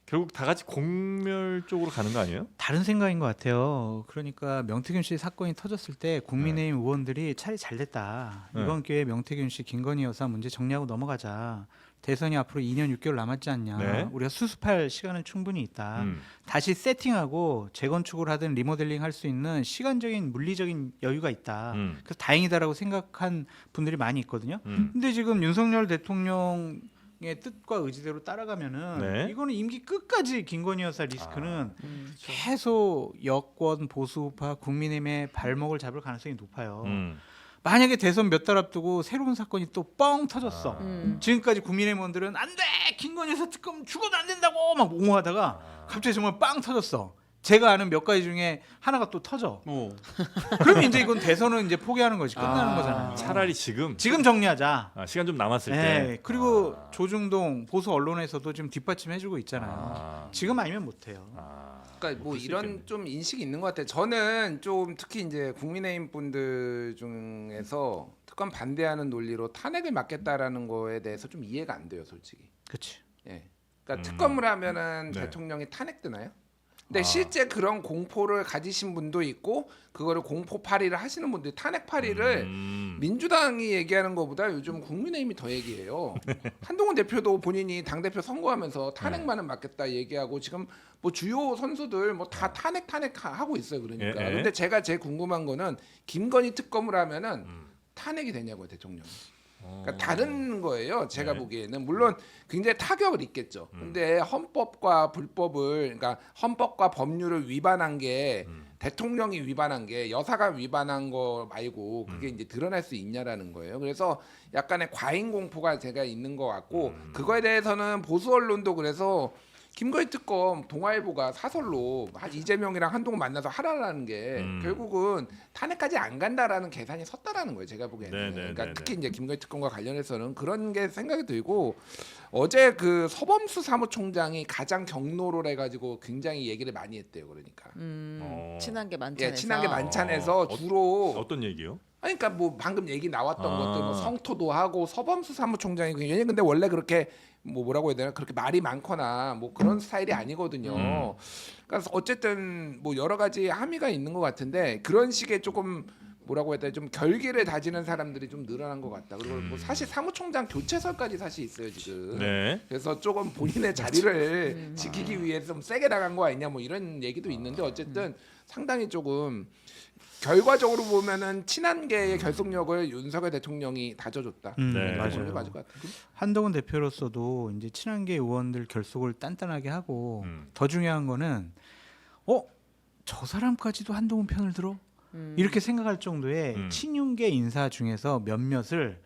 결국 다 같이 공멸 쪽으로 가는 거 아니에요? 다른 생각인 것 같아요. 그러니까 명태균 씨 사건이 터졌을 때 국민의힘 의원들이 차라리 잘 됐다. 네. 이번 기회에 명태균 씨, 김건희 여사 문제 정리하고 넘어가자. 대선이 앞으로 2년 6개월 남았지 않냐. 네. 우리가 수습할 시간은 충분히 있다. 음. 다시 세팅하고 재건축을 하든 리모델링 할 수 있는 시간적인 물리적인 여유가 있다. 그래서 다행이다라고 생각한 분들이 많이 있거든요. 근데 지금 윤석열 대통령의 뜻과 의지대로 따라가면은 네. 이거는 임기 끝까지 김건희 여사 리스크는 계속 여권 보수파 국민의힘의 발목을 잡을 가능성이 높아요. 만약에 대선 몇 달 앞두고 새로운 사건이 또 뻥 터졌어. 지금까지 국민의힘 의원들은 안 돼! 김건희 여사 특검 죽어도 안 된다고 막 옹호하다가 갑자기 정말 빵 터졌어. 제가 아는 몇 가지 중에 하나가 또 터져. 어. 그러면 이제 이건 대선은 이제 포기하는 거지. 끝나는 아. 거잖아요. 차라리 지금 지금 정리하자. 시간 좀 남았을 때. 네. 그리고 조중동 보수 언론에서도 지금 뒷받침해주고 있잖아요. 지금 아니면 못해요. 그러니까 뭐 그럴 수 이런 있겠네. 좀 인식이 있는 것 같아요. 저는 좀 특히 이제 국민의힘 분들 중에서 특검 반대하는 논리로 탄핵을 막겠다라는 거에 대해서 좀 이해가 안 돼요, 솔직히. 그렇지. 예. 그러니까 특검을 하면은 네. 대통령이 탄핵되나요? 근데 실제 그런 공포를 가지신 분도 있고 그거를 공포 파리를 하시는 분들 탄핵 파리를 민주당이 얘기하는 것보다 요즘 국민의힘이 더 얘기해요. 한동훈 대표도 본인이 당 대표 선거하면서 탄핵만은 막겠다 얘기하고 지금 뭐 주요 선수들 뭐 다 탄핵 하고 있어요. 그러니까. 예, 예. 근데 제가 제일 궁금한 거는 김건희 특검을 하면은 탄핵이 되냐고요, 대통령이. 그러니까 다른 거예요. 제가 네. 보기에는 물론 굉장히 타격을 입겠죠. 근데 헌법과 불법을 그러니까 헌법과 법률을 위반한 게 대통령이 위반한 게 여사가 위반한 거 말고 그게 이제 드러날 수 있냐라는 거예요. 그래서 약간의 과잉 공포가 제가 있는 것 같고 그거에 대해서는 보수 언론도 그래서 김건희 특검 동아일보가 사설로 이재명이랑 한동훈 만나서 하라라는 게 결국은 탄핵까지 안 간다라는 계산이 섰다라는 거예요. 제가 보기에는. 네네, 그러니까 네네. 특히 이제 김건희 특검과 관련해서는 그런 게 생각이 들고 어제 그 서범수 사무총장이 가장 경로를 해가지고 굉장히 얘기를 많이 했대요. 그러니까 친한 게 만찬에서. 예, 친한 게 만찬에서 주로 어떤 얘기요? 아니, 그러니까 뭐 방금 얘기 나왔던 아. 것들 뭐 성토도 하고 서범수 사무총장이 굉장히 근데 원래 그렇게 뭐라고 해야 되나 그렇게 말이 많거나 뭐 그런 스타일이 아니거든요. 그래서 어쨌든 뭐 여러 가지 함의가 있는 것 같은데 그런 식의 조금 뭐라고 해야 되나 좀 결기를 다지는 사람들이 좀 늘어난 것 같다. 그리고 뭐 사실 사무총장 교체설까지 사실 있어요 지금. 네. 그래서 조금 본인의 자리를 지키기 위해서 좀 세게 나간 거 아니냐 뭐 이런 얘기도 있는데 어쨌든 상당히 조금 결과적으로 보면은 친한계의 결속력을 윤석열 대통령이 다져줬다. 네. 맞아요. 맞을 것 같아요. 한동훈 대표로서도 이제 친한계 의원들 결속을 단단하게 하고 더 중요한 거는 저 사람까지도 한동훈 편을 들어? 이렇게 생각할 정도의 친윤계 인사 중에서 몇몇을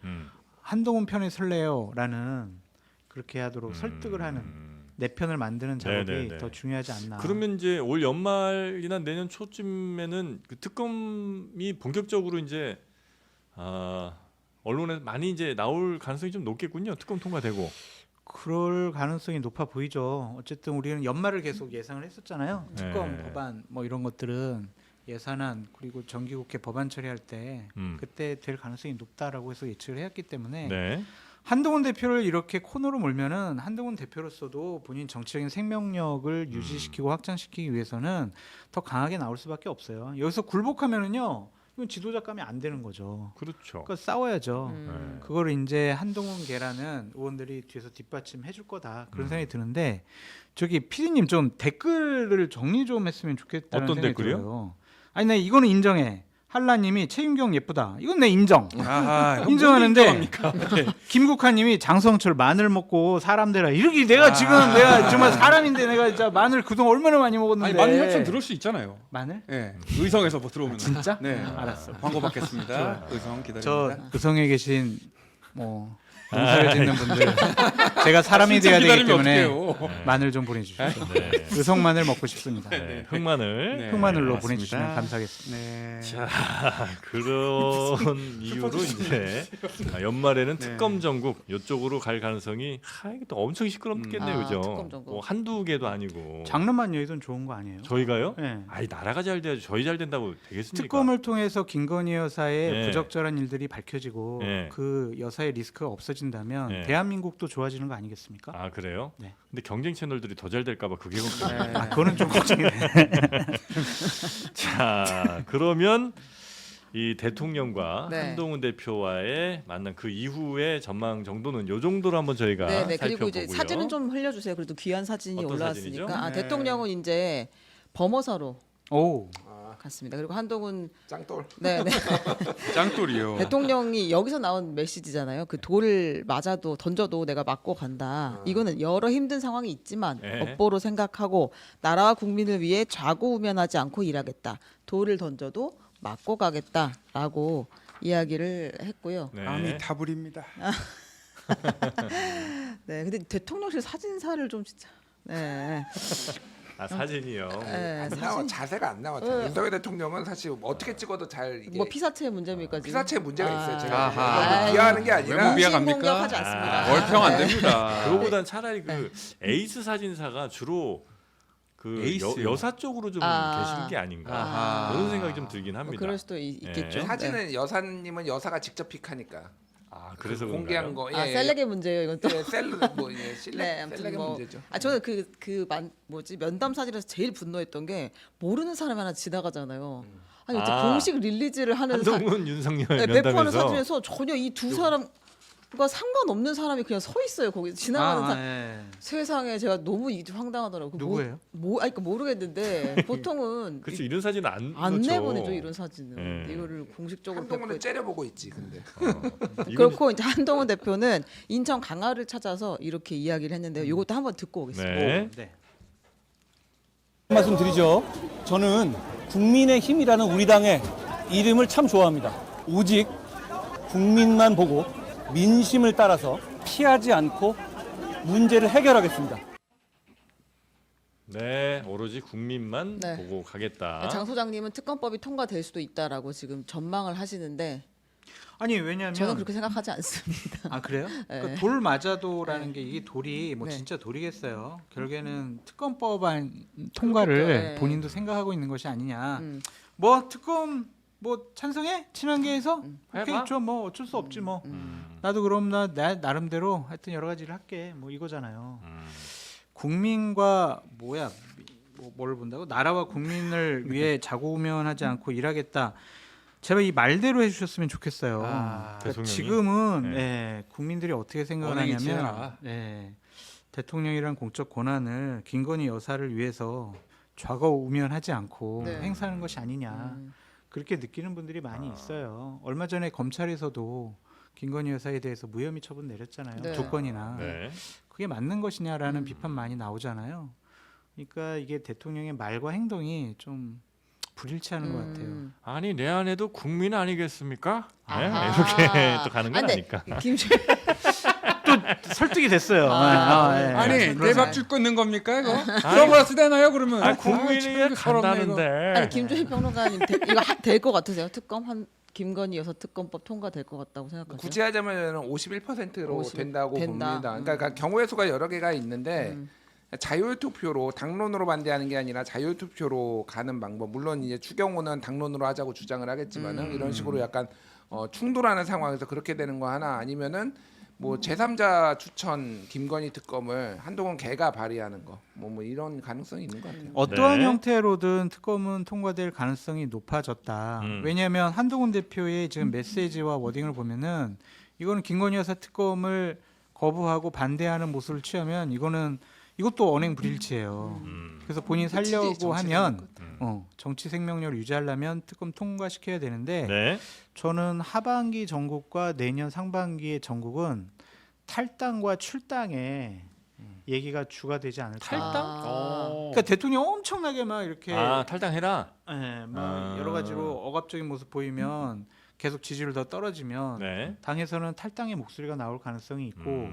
한동훈 편에 설래요라는 그렇게 하도록 설득을 하는 내 편을 만드는 작업이 네네네. 더 중요하지 않나. 그러면 이제 올 연말이나 내년 초쯤에는 그 특검이 본격적으로 이제 언론에 많이 이제 나올 가능성이 좀 높겠군요. 특검 통과되고. 그럴 가능성이 높아 보이죠. 어쨌든 우리는 연말을 계속 예상을 했었잖아요. 특검 네. 법안 뭐 이런 것들은 예산안 그리고 정기국회 법안 처리할 때 그때 될 가능성이 높다라고 해서 예측을 해왔기 때문에 네. 한동훈 대표를 이렇게 코너로 몰면은 한동훈 대표로서도 본인 정치적인 생명력을 유지시키고 확장시키기 위해서는 더 강하게 나올 수밖에 없어요. 여기서 굴복하면은요, 이건 지도자감이 안 되는 거죠. 그렇죠. 그러니까 싸워야죠. 네. 그거를 이제 한동훈 계라는 의원들이 뒤에서 뒷받침해 줄 거다 그런 생각이 드는데 저기 피디님 좀 댓글을 정리 좀 했으면 좋겠다는 어떤 생각이 댓글이요? 들어요. 아니 나 이거는 인정해. 한라님이 최윤경 예쁘다. 이건 내 인정. 아하, 인정하는데 김국하님이 장성철 마늘 먹고 사람 되라. 이렇게 내가 지금 내가 정말 사람인데 내가 진짜 마늘 그동안 얼마나 많이 먹었는데. 아니 많은 협찬 들을 수 있잖아요. 마늘? 예, 의성에서 뭐 들어오면 진짜? 네, 알았어. 광고 받겠습니다. 의성 저 기다립니다. 의성에 계신 뭐 농사를 짓는 분들 제가 사람이 돼야 되기 기다리면 때문에 어떡해요. 마늘 좀 보내주십시오. 네. 의성 마늘 먹고 싶습니다. 네. 흑마늘. 네. 흑마늘로 맞습니다. 보내주시면 감사하겠습니다. 네. 자, 그런 이유로 이제 연말에는 네. 특검 전국 이쪽으로 갈 가능성이 이게 또 엄청 시끄럽겠네요, 그죠? 특검 전국. 뭐 한두 개도 아니고. 장르만 여의도는 좋은 거 아니에요? 저희가요? 네. 아이 나라가 잘 돼야지 저희 잘 된다고 되겠습니까? 특검을 통해서 김건희 여사의 네. 부적절한 일들이 밝혀지고 네. 그 여사의 리스크가 없어진다면 네. 대한민국도 좋아지는 거 아니겠습니까? 아 그래요? 네. 근데 경쟁 채널들이 더 잘 될까봐 그게 걱정이에요. 아, 그거는 좀 걱정이 돼. 자, 그러면 이 대통령과 네. 한동훈 대표와의 만난 그 이후의 전망 정도는 요 정도로 한번 저희가 네네. 살펴보고요. 그리고 이제 사진은 좀 흘려주세요. 그래도 귀한 사진이 어떤 올라왔으니까. 사진이죠? 아, 네. 대통령은 이제 범어사로 오, 갔습니다. 그리고 한동훈 짱돌. 네네. 짱돌이요. 대통령이 여기서 나온 메시지잖아요. 그 돌을 맞아도 던져도 내가 맞고 간다. 이거는 여러 힘든 상황이 있지만 네. 업보로 생각하고 나라와 국민을 위해 좌고우면하지 않고 일하겠다. 돌을 던져도 맞고 가겠다라고 이야기를 했고요. 네. 아미타불입니다. 네, 근데 대통령실 사진사를 좀 진짜. 네. 아 사진이요. 네, 안 나와 자세가 안 나와. 윤석열 대통령은 사실 어떻게 찍어도 잘 이게 뭐 피사체 문제입니까 지금? 피사체 문제가 있어요. 제가 아하. 너무 비하하는 게 아니라 외모 비하 정신 갑니까? 공격하지 않습니다. 월평 안 됩니다. 그거보단 차라리 그 에이스 사진사가 주로 그 에이스요? 여사 쪽으로 좀 아. 계신 게 아닌가 아하. 그런 생각이 좀 들긴 뭐 합니다. 그럴 수도 있겠죠. 네. 사진은 여사님은 여사가 직접 픽하니까 아 그래서 공개한 그런가요? 거. 아 셀렉의 문제예요 이건 또. 예, 셀르 뭐 예, 실내 네, 아무튼 셀렉의 뭐. 문제죠. 아 저는 뭐지 면담 사진에서 제일 분노했던 게 모르는 사람이 하나 지나가잖아요. 아니 어떻게 아. 공식 릴리즈를 하는 한동훈 윤석열 네, 배포하는 면담에서 사진에서 전혀 이 두 사람과 상관없는 사람이 그냥 서 있어요 거기 지나가는 사람. 예. 세상에 제가 너무 이게 황당하더라고요. 누구예요? 아니 그러니까 모르겠는데 보통은 그렇죠 이런 사진 안 안 넣죠. 내보내죠 이런 사진은. 네. 이거를 공식적으로 한동훈은 배포해. 째려보고 있지 근데. 이건 그렇고 이제 한동훈 대표는 인천 강화를 찾아서 이렇게 이야기를 했는데요. 이것도 한번 듣고 오겠습니다. 네. 네. 말씀드리죠. 저는 국민의힘이라는 우리 당의 이름을 참 좋아합니다. 오직 국민만 보고 민심을 따라서 피하지 않고 문제를 해결하겠습니다. 네 오로지 국민만 네. 보고 가겠다. 장 소장님은 특검법이 통과될 수도 있다라고 지금 전망을 하시는데 아니 왜냐하면 저는 그렇게 생각하지 않습니다. 아 그래요? 네. 그러니까 돌 맞아도라는 게 이게 돌이 뭐 네. 진짜 돌이겠어요. 결국에는 특검법안 통과를 그렇겠죠. 네. 본인도 생각하고 있는 것이 아니냐. 음. 뭐 특검 뭐 찬성해? 친한계에서 오케이 해봐. 좀뭐 어쩔 수 없지 뭐. 음. 나도 그럼 나 나름대로 하여튼 여러 가지를 할게 뭐 이거잖아요. 음. 국민과 뭘 본다고 나라와 국민을 위해 자고우면하지 않고 일하겠다. 제발 이 말대로 해주셨으면 좋겠어요. 아, 그러니까 대통령이? 지금은 네. 예, 국민들이 어떻게 생각을 언행이 하냐면 치열하. 예, 대통령이란 공적 권한을 김건희 여사를 위해서 좌고우면하지 않고 네. 행사하는 것이 아니냐 그렇게 느끼는 분들이 많이 있어요. 얼마 전에 검찰에서도 김건희 여사에 대해서 무혐의 처분 내렸잖아요. 네. 2건이나 네. 그게 맞는 것이냐라는 비판 많이 나오잖아요. 그러니까 이게 대통령의 말과 행동이 좀 불일치하는 것 같아요. 아니 내 안에도 국민 아니겠습니까? 네? 아하. 이렇게 또 가는 건 아, 근데 아니까. 설득이 됐어요. 아, 예. 아니 그러네. 내 밥 줄 끊는 겁니까 이거? 선글라스 되나요 그러면? 아 국민이 참 서럽네, 이거. 간다는데. 아니 김종인 평론가님 이거 될 것 같으세요? 특검 한 김건희 여사 특검법 통과될 것 같다고 생각하세요? 굳이 하자면 51%로 50 된다고 된다. 봅니다. 그러니까 경우의 수가 여러 개가 있는데 자율투표로 당론으로 반대하는 게 아니라 자율투표로 가는 방법. 물론 이제 추경호는 당론으로 하자고 주장을 하겠지만은 이런 식으로 약간 충돌하는 상황에서 그렇게 되는 거 하나 아니면은 뭐 제3자 추천 김건희 특검을 한동훈 개가 발의하는 거 뭐 이런 가능성이 있는 것 같아요. 어떠한 네. 형태로든 특검은 통과될 가능성이 높아졌다. 왜냐하면 한동훈 대표의 지금 메시지와 워딩을 보면은 이거는 김건희 여사 특검을 거부하고 반대하는 모습을 취하면 이것도 언행 불일치예요. 그래서 본인 끝이지, 살려고 정치 하면 정치 생명력을 유지하려면 특검 통과시켜야 되는데 네. 저는 하반기 전국과 내년 상반기의 전국은 탈당과 출당에 얘기가 주가 되지 않을까. 탈당? 그러니까 대통령 엄청나게 막 이렇게 아 탈당해라. 막 여러 가지로 억압적인 모습 보이면 계속 지지율 더 떨어지면 네. 당에서는 탈당의 목소리가 나올 가능성이 있고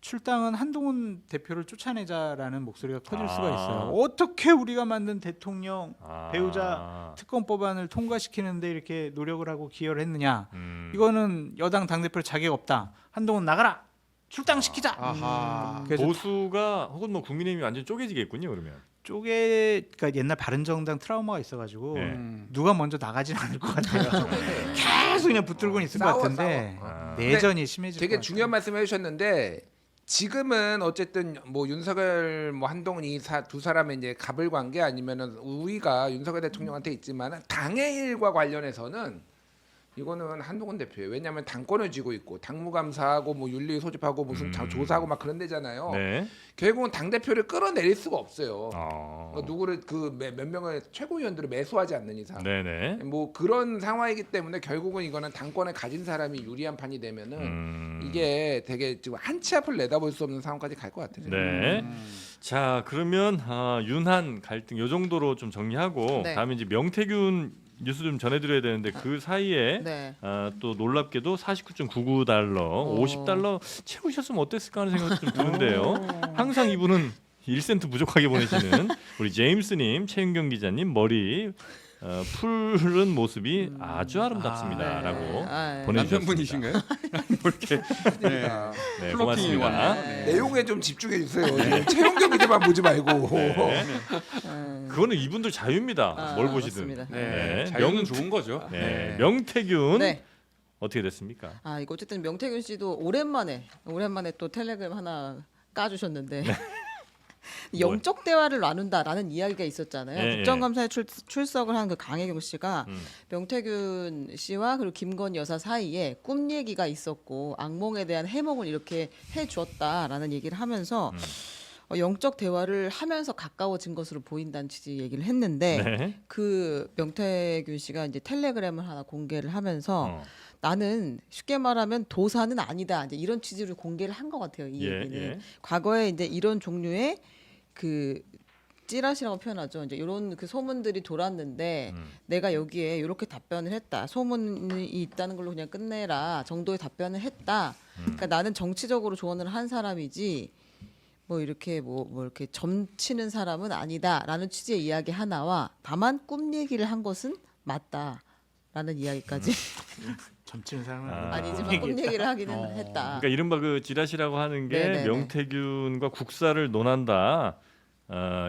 출당은 한동훈 대표를 쫓아내자라는 목소리가 커질 수가 있어요. 어떻게 우리가 만든 대통령 배우자 특검법안을 통과시키는데 이렇게 노력을 하고 기여를 했느냐. 이거는 여당 당대표 자격 없다. 한동훈 나가라. 출당시키자. 아하. 그래서 보수가 혹은 뭐 국민의힘이 완전 쪼개지겠군요 그러면. 그러니까 옛날 바른정당 트라우마가 있어가지고 네. 누가 먼저 나가진 않을 것 같아요. 계속 그냥 붙들고는 있을 싸워, 것 같은데 싸워. 내전이 심해질 것 되게 같아요. 중요한 말씀을 해주셨는데 지금은 어쨌든 뭐 윤석열 뭐 한동훈 두 사람의 이제 갑을 관계 아니면은 우위가 윤석열 대통령한테 있지만 당의 일과 관련해서는 이거는 한동훈 대표예요. 왜냐하면 당권을 쥐고 있고 당무감사하고 뭐 윤리 소집하고 무슨 조사하고 막 그런 데잖아요. 네. 결국은 당 대표를 끌어내릴 수가 없어요. 어. 그러니까 누구를 몇 명의 최고위원들을 매수하지 않는 이상. 네네. 뭐 그런 상황이기 때문에 결국은 이거는 당권을 가진 사람이 유리한 판이 되면은 이게 되게 지금 한치 앞을 내다볼 수 없는 상황까지 갈 것 같아요. 네. 자 그러면 윤한 갈등 요 정도로 좀 정리하고 네. 다음에 이제 명태균 뉴스 좀 전해드려야 되는데 그 사이에 네. 또 놀랍게도 49.99달러, $50 채우셨으면 어땠을까 하는 생각도 좀 드는데요. 항상 이분은 1센트 부족하게 보내시는 우리 제임스님, 최윤경 기자님 머리 푸른 모습이 아주 아름답습니다라고 네. 보내주셨습니다. 남편분이신가요? 뭐 이렇게 네. 네, 플로팅이 고맙습니다. 왔네요. 내용에 좀 집중해 주세요. 최용경 기자만 보지 말고. 네. 그거는 이분들 자유입니다. 뭘 보시든. 맞습니다. 네. 네. 자유는 좋은 거죠. 네. 명태균 네. 어떻게 됐습니까? 이거 어쨌든 명태균 씨도 오랜만에 또 텔레그램 하나 까주셨는데 영적 대화를 나눈다라는 이야기가 있었잖아요. 예, 국정감사에 출석을 한 그 강혜경 씨가 음. 명태균 씨와 그리고 김건희 여사 사이에 꿈 얘기가 있었고 악몽에 대한 해몽을 이렇게 해주었다라는 얘기를 하면서 영적 대화를 하면서 가까워진 것으로 보인다는 취지 얘기를 했는데 네. 그 명태균 씨가 이제 텔레그램을 하나 공개를 하면서 어. 나는 쉽게 말하면 도사는 아니다. 이제 이런 취지로 공개를 한 것 같아요. 이 예, 얘기는 예. 과거에 이제 이런 종류의 그 찌라시라고 표현하죠. 이제 이런 그 소문들이 돌았는데 내가 여기에 이렇게 답변을 했다. 소문이 있다는 걸로 그냥 끝내라 정도의 답변을 했다. 그러니까 나는 정치적으로 조언을 한 사람이지 뭐 이렇게 뭐 이렇게 점치는 사람은 아니다라는 취지의 이야기 하나와 다만 꿈 얘기를 한 것은 맞다라는 이야기까지 점치는 사람은 아니지만 꿈 얘기를 하기는 했다. 그러니까 이른바 그 지라시라고 하는 게 네네네. 명태균과 국사를 논한다.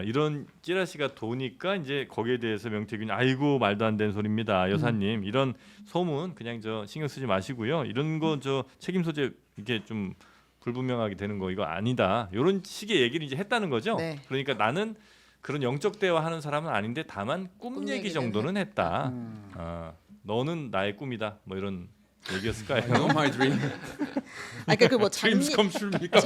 이런 찌라시가 도니까 이제 거기에 대해서 명태균이 아이고 말도 안 되는 소리입니다, 여사님. 이런 소문 그냥 저 신경 쓰지 마시고요. 이런 거 저 책임 소재 이게 좀 불분명하게 되는 거 이거 아니다. 이런 식의 얘기를 이제 했다는 거죠. 네. 그러니까 나는 그런 영적 대화하는 사람은 아닌데 다만 꿈 꿈 얘기 얘기는 정도는 했다. 너는 나의 꿈이다. 뭐 이런 얘기였을까요? I know my dream. 그러니까 그뭐 Dreams come true입니까?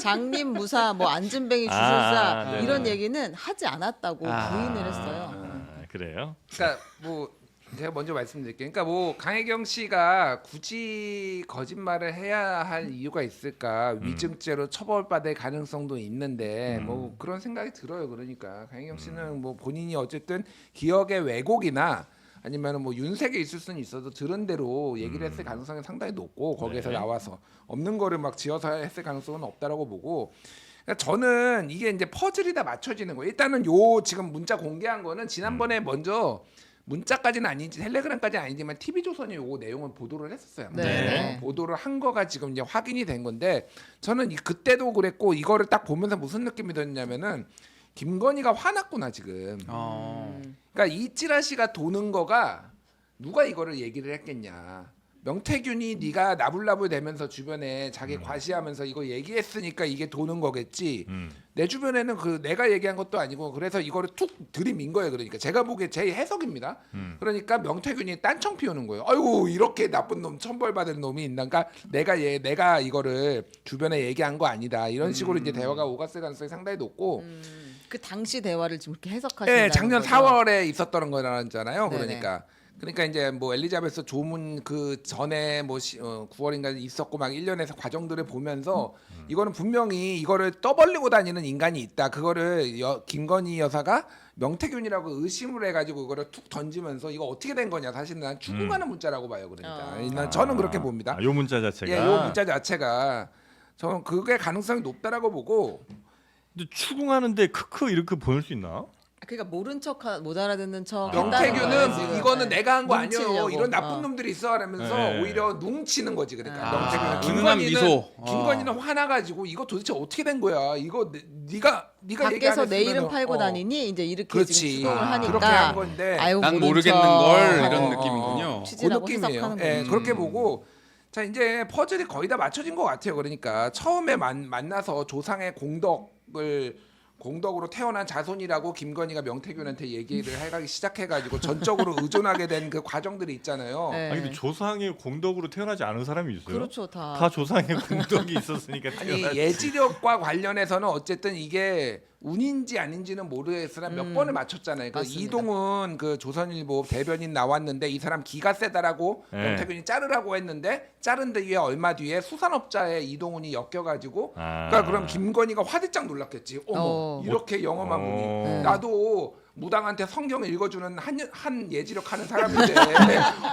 장님 무사 뭐 안진뱅이 주술사 아, 이런 네네. 얘기는 하지 않았다고 부인을 했어요. 그래요. 그러니까 뭐 제가 먼저 말씀드릴게요. 그러니까 뭐 강혜경 씨가 굳이 거짓말을 해야 할 이유가 있을까? 위증죄로 처벌받을 가능성도 있는데 뭐 그런 생각이 들어요. 그러니까 강혜경 씨는 뭐 본인이 어쨌든 기억의 왜곡이나 아니면 뭐 윤색에 있을 수는 있어도 들은 대로 얘기를 했을 가능성이 상당히 높고 거기에서 네. 나와서 없는 거를 막 지어서 했을 가능성은 없다라고 보고. 그러니까 저는 이게 이제 퍼즐이 다 맞춰지는 거예요. 일단은 요 지금 문자 공개한 거는 지난번에 먼저 문자까지는 아니지 텔레그램까지는 아니지만 TV조선이 요 내용을 보도를 했었어요. 네. 보도를 한 거가 지금 이제 확인이 된 건데 저는 그때도 그랬고 이거를 딱 보면서 무슨 느낌이 들었냐면은 김건희가 화났구나 지금. 그러니까 이 찌라시가 도는 거가 누가 이거를 얘기를 했겠냐. 명태균이 네가 나불나불 대면서 주변에 자기 과시하면서 이거 얘기했으니까 이게 도는 거겠지. 내 주변에는 그 내가 얘기한 것도 아니고 그래서 이거를 툭 들이민 거예요. 그러니까 제가 보기에 제 해석입니다. 그러니까 명태균이 딴청 피우는 거예요. 아이고 이렇게 나쁜 놈 천벌받은 놈이 있나. 그러니까 내가 이거를 주변에 얘기한 거 아니다. 이런 식으로 이제 대화가 오갔을 가능성이 상당히 높고. 그 당시 대화를 지금 이렇게 해석하신다는 네, 작년 거죠? 4월에 있었던 거잖아요. 네네. 그러니까 이제 뭐 엘리자베스 조문 그 전에 뭐 9월인가 있었고 막 일련의 과정들을 보면서 이거는 분명히 이거를 떠벌리고 다니는 인간이 있다. 그거를 김건희 여사가 명태균이라고 의심을 해가지고 그거를 툭 던지면서 이거 어떻게 된 거냐. 사실은 난 추궁하는 문자라고 봐요. 그러니까 난 저는 그렇게 봅니다. 요 문자 자체가. 예, 요 문자 자체가 저는 그게 가능성이 높다라고 보고. 근데 추궁하는데 크크 이렇게 보낼 수 있나? 그러니까 모른 척, 못 알아듣는 척. 명태균은 이거는 내가 한 거 아니에요. 뭉치려고. 이런 나쁜 놈들이 있어 하면서 네. 오히려 뭉치는 거지. 그러니까 명태균은 은은한 미소. 김건희는 화나가지고 이거 도대체 어떻게 된 거야? 이거 네가 밖에서 내 이름 얘기하랬으면은, 팔고 다니니 이제 이렇게 그렇지. 지금 추궁을 하니까 그렇게 한 건데 아유, 난 모른 모르겠는 척. 걸 이런 어, 느낌이군요. 그 취지라고 느낌이에요. 해석하는 예, 거죠. 그렇게 보고 자 이제 퍼즐이 거의 다 맞춰진 것 같아요. 그러니까 처음에 만나서 조상의 공덕으로 태어난 자손이라고 김건희가 명태균한테 얘기를 해가기 시작해가지고 전적으로 의존하게 된 그 과정들이 있잖아요. 네. 아니 근데 조상의 공덕으로 태어나지 않은 사람이 있어요? 그렇죠, 다. 다 조상의 공덕이 있었으니까 아니 태어났지. 예지력과 관련해서는 어쨌든 이게 운인지 아닌지는 모르겠으나 몇 번을 맞췄잖아요. 그 맞습니다. 이동훈 그 조선일보 대변인 나왔는데 이 사람 기가 세다라고 네. 명태균이 자르라고 했는데 자른 뒤에 얼마 뒤에 수산업자에 이동훈이 엮여가지고 아. 그러니까 그럼 김건희가 화들짝 놀랐겠지. 어머 어. 이렇게 영험한 분이 어. 나도 무당한테 성경 읽어주는 한 예지력 하는 사람인데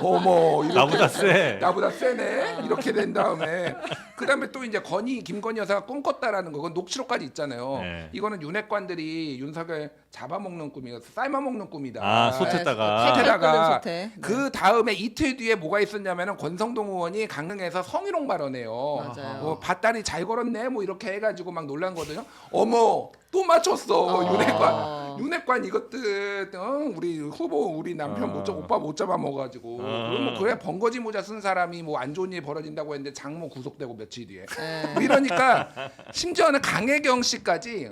어머 이렇게 나보다 세. 나보다 세네 이렇게 된 다음에 그다음에 또 이제 김건희 여사가 꿈꿨다라는 거 그건 녹취록까지 있잖아요. 네. 이거는 윤핵관들이 윤석열 잡아먹는 꿈이어서 삶아먹는 꿈이다. 아, 솥에다가. 솥에다가 소태. 네. 그 다음에 이틀 뒤에 뭐가 있었냐면은 권성동 의원이 강릉에서 성희롱 발언해요. 맞아요. 밭다리 잘 걸었네 뭐 이렇게 해가지고 막 놀란 거거든요. 어머 또 맞췄어 윤핵관 이것들 우리 후보 우리 남편 오빠 못 잡아먹어가지고 그럼 뭐 그래 번거지 모자 쓴 사람이 뭐 안 좋은 일 벌어진다고 했는데 장모 구속되고 며칠 뒤에 뭐 이러니까 심지어는 강혜경 씨까지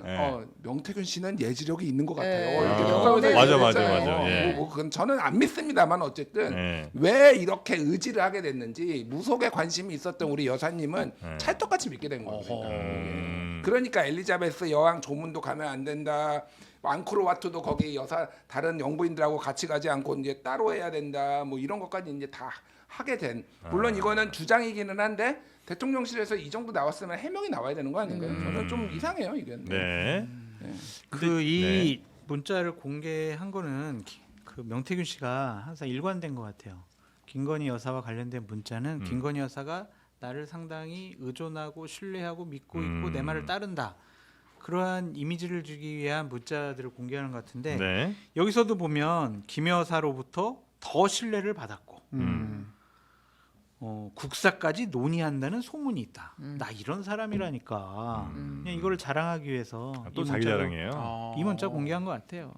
명태균 씨는 예지력이 있는 것 같아요. 네. 이렇게 아, 평가를 맞아, 했잖아요. 맞아. 예. 뭐 그건 저는 안 믿습니다만 어쨌든 네. 왜 이렇게 의지를 하게 됐는지 무속에 관심이 있었던 우리 여사님은 찰떡같이 믿게 된 겁니다. 그러니까 엘리자베스 여왕 조문도 가면 안 된다. 앙코르와트도 거기 여사 다른 영부인들하고 같이 가지 않고 이제 따로 해야 된다. 뭐 이런 것까지 이제 다 하게 된. 물론 이거는 주장이기는 한데 대통령실에서 이 정도 나왔으면 해명이 나와야 되는 거 아닌가요? 저는 좀 이상해요 이게. 네. 그 이 문자를 공개한 거는 그 명태균 씨가 항상 일관된 것 같아요. 김건희 여사와 관련된 문자는 김건희 여사가 나를 상당히 의존하고 신뢰하고 믿고 있고 내 말을 따른다. 그러한 이미지를 주기 위한 문자들을 공개하는 것 같은데 네. 여기서도 보면 김 여사로부터 더 신뢰를 받았고 국사까지 논의한다는 소문이 있다. 나 이런 사람이라니까 그냥 이거를 자랑하기 위해서 또 이 자기 문자를- 자랑이에요. 이 문자 공개한 것 같아요.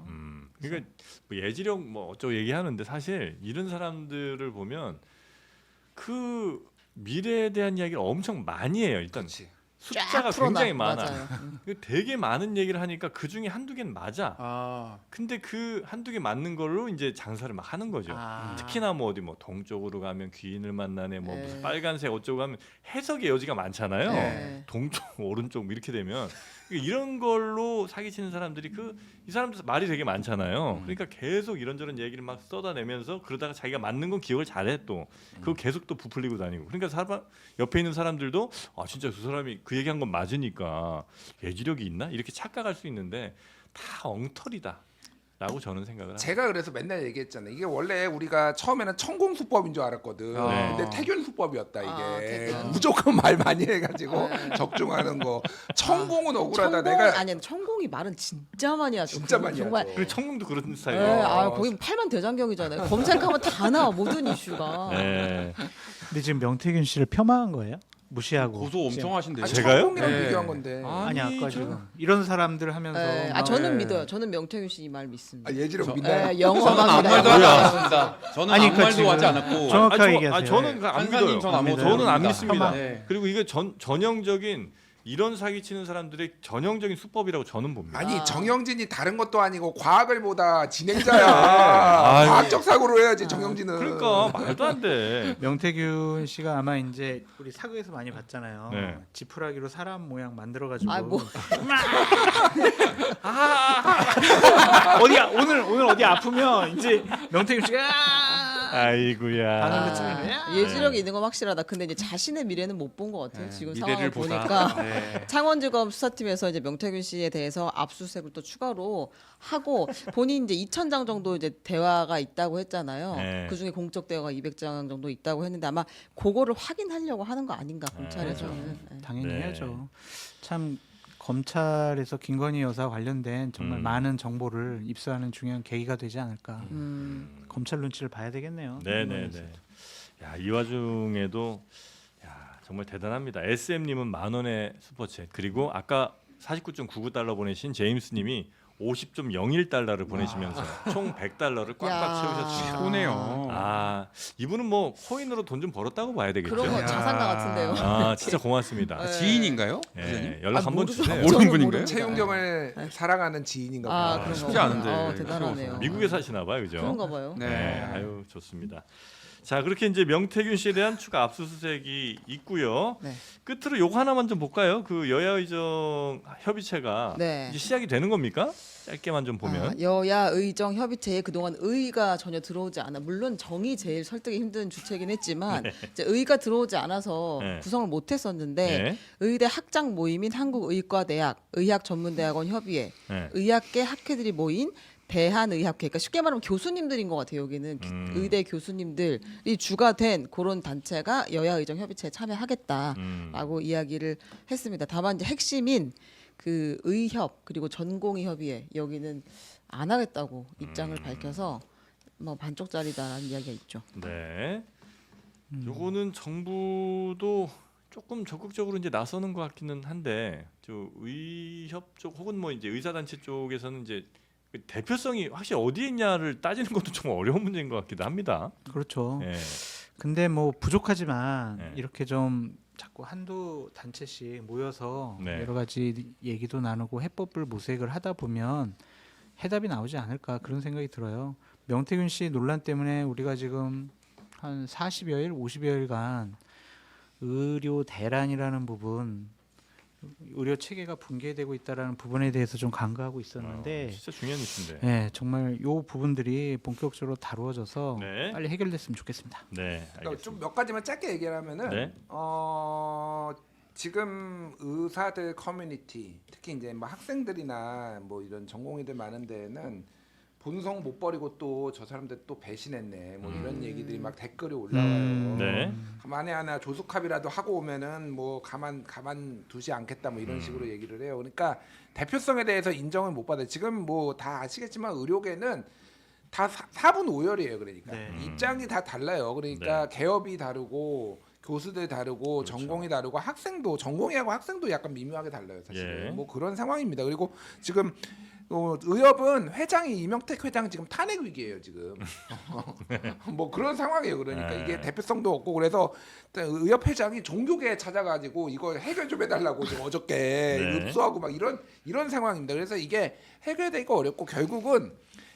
그러니까 뭐 예지력 뭐 어쩌고 얘기하는데 사실 이런 사람들을 보면 그 미래에 대한 이야기를 엄청 많이 해요. 일단 숫자가 쫙 풀어놔. 굉장히 많아. 맞아요. 되게 많은 얘기를 하니까 그 중에 한두 개는 맞아. 아, 근데 그 한두 개 맞는 걸로 이제 장사를 막 하는 거죠. 특히나 뭐 어디 뭐 동쪽으로 가면 귀인을 만나네, 뭐 무슨 네. 빨간색 어쩌고 하면 해석의 여지가 많잖아요. 네. 동쪽, 오른쪽 뭐 이렇게 되면 이런 걸로 사기치는 사람들이 이 사람들 말이 되게 많잖아요. 그러니까 계속 이런저런 얘기를 막 쏟아내면서 그러다가 자기가 맞는 건 기억을 잘해 또 그거 계속 또 부풀리고 다니고. 그러니까 옆에 있는 사람들도 아 진짜 그 사람이 그 얘기한 건 맞으니까 예지력이 있나 이렇게 착각할 수 있는데 다 엉터리다. 라고 저는 생각을 합니다. 제가 그래서 맨날 얘기했잖아요. 이게 원래 우리가 처음에는 천공 수법인 줄 알았거든. 네. 근데 태균 수법이었다 이게. 태균. 무조건 말 많이 해가지고 적중하는 거. 천공은 억울하다. 천공 내가 아니 천공이 말은 진짜 많이 하죠. 진짜 그거 많이 정말. 하죠. 그리고 청룡도 그런 네, 스타일이에요. 거기 팔만 대장경이잖아요. 검색하면 다 나와 모든 이슈가. 네. 근데 지금 명태균 씨를 폄하한 거예요? 무시하고 고소 엄청 하신대요. 아니, 제가요? 천공이랑 네. 비교한 건데. 아니 아까 저- 지금 이런 사람들 하면서 네. 막 저는 네. 믿어요. 저는 명태균 씨 이 말 믿습니다. 예지력 믿나요? 네, 저는 아무 영원합니다. 말도 하지 않았습니다. 저는 아니, 아무 그러니까 말도 지금 하지 않았고. 정확하게 얘기하세요. 저는 안 판사님 믿어요. 전 아무것도 저는 안 모릅니다. 믿습니다. 네. 그리고 이게 전형적인 이런 사기치는 사람들의 전형적인 수법이라고 저는 봅니다. 아니 정영진이 다른 것도 아니고 과학을 보다 진행자야. 아유. 과학적 사고로 해야지 정영진은. 그러니까 말도 안 돼. 명태균 씨가 아마 이제 우리 사극에서 많이 봤잖아요. 네. 지푸라기로 사람 모양 만들어가지고 아, 뭐. 어디야 오늘 어디 아프면 이제 명태균 씨가 아이고야. 반응을 치는 거야. 예지력이 있는 건 확실하다. 근데 이제 자신의 미래는 못 본 것 같아요. 지금 상황을 미래를 보다. 보니까 네. 창원지검 수사팀에서 이제 명태균 씨에 대해서 압수수색을 또 추가로 하고 본인 이제 2,000장 정도 이제 대화가 있다고 했잖아요. 네. 그 중에 공적 대화가 200장 정도 있다고 했는데 아마 그거를 확인하려고 하는 거 아닌가 검찰에서는. 네. 당연히 네. 해야죠. 참 검찰에서 김건희 여사 관련된 정말 많은 정보를 입수하는 중요한 계기가 되지 않을까. 검찰 눈치를 봐야 되겠네요. 네네네. 야, 이 와중에도 야, 정말 대단합니다. SM님은 10,000원의 슈퍼챗 그리고 아까 49.99달러 보내신 제임스님이 50.01달러를 보내시면서 총 100달러를 꽉꽉 야. 채우셨습니다. 손해요. 아 이분은 뭐 코인으로 돈 좀 벌었다고 봐야 되겠죠. 그런 거 자산가 같은데요. 아 진짜 고맙습니다. 네. 지인인가요? 예, 연락 아, 한번 모르죠. 주세요. 모르는 저는 분인가요? 모릅니다. 최윤경을 사랑하는 지인인가 아, 보다. 그런 쉽지 거구나. 않은데. 대단하네요. 미국에 사시나 봐요, 그죠? 그런가 봐요. 네, 아유 좋습니다. 자 그렇게 이제 명태균 씨에 대한 추가 압수수색이 있고요. 네. 끝으로 요거 하나만 좀 볼까요? 그 여야의정 협의체가 네. 이제 시작이 되는 겁니까? 짧게만 좀 보면. 아, 여야 의정 협의체에 그동안 의가 전혀 들어오지 않아 물론 정이 제일 설득이 힘든 주체긴 했지만 이제 의가 들어오지 않아서 네. 구성을 못했었는데 네. 의대 학장 모임인 한국의과대학 의학전문대학원 협의회 네. 의학계 학회들이 모인 대한의학회, 그러니까 쉽게 말하면 교수님들인 것 같아요. 여기는 의대 교수님들이 주가 된 그런 단체가 여야의정협의체에 참여하겠다라고 이야기를 했습니다. 다만 이제 핵심인 그 의협 그리고 전공의협의회 여기는 안 하겠다고 입장을 밝혀서 뭐 반쪽짜리다라는 이야기가 있죠. 네. 요거는 정부도 조금 적극적으로 이제 나서는 것 같기는 한데 저 의협 쪽 혹은 뭐 이제 의사단체 쪽에서는 이제 그 대표성이 확실히 어디에 있냐를 따지는 것도 좀 어려운 문제인 것 같기도 합니다. 그렇죠. 예. 근데 뭐 부족하지만 네. 이렇게 좀 자꾸 한두 단체씩 모여서 네. 여러 가지 얘기도 나누고 해법을 모색을 하다 보면 해답이 나오지 않을까 그런 생각이 들어요. 명태균 씨 논란 때문에 우리가 지금 한 40여일, 50여일간 의료 대란이라는 부분, 의료 체계가 붕괴되고 있다라는 부분에 대해서 좀 간과하고 있었는데, 진짜 중요한 이슈인데. 네, 정말 요 부분들이 본격적으로 다루어져서 네. 빨리 해결됐으면 좋겠습니다. 네, 그러니까 알겠습니다. 좀 몇 가지만 짧게 얘기하면은 네. 지금 의사들 커뮤니티 특히 이제 뭐 학생들이나 뭐 이런 전공의들 많은 데에는 본성 못 버리고 또 저 사람들 또 배신했네 뭐 이런 얘기들이 막 댓글이 올라와요. 네. 만에 하나 조숙합이라도 하고 오면은 뭐 가만 두지 않겠다 뭐 이런 식으로 얘기를 해요. 그러니까 대표성에 대해서 인정을 못 받아요. 지금 뭐 다 아시겠지만 의료계는 다 사분 오열이에요. 그러니까 네. 입장이 다 달라요. 그러니까 개업이 다르고 교수들 다르고 그렇죠. 전공이 다르고 학생도 전공의하고 학생도 약간 미묘하게 달라요. 사실은 예. 뭐 그런 상황입니다. 그리고 지금 의협은 회장이 이명택 회장 지금 탄핵 위기예요 지금. 뭐 그런 상황이에요. 그러니까 네. 이게 대표성도 없고 그래서 의협 회장이 종교계에 찾아가지고 이거 해결 좀 해달라고 지금 어저께 네. 읍소하고 막 이런 상황입니다. 그래서 이게 해결되기가 어렵고 결국은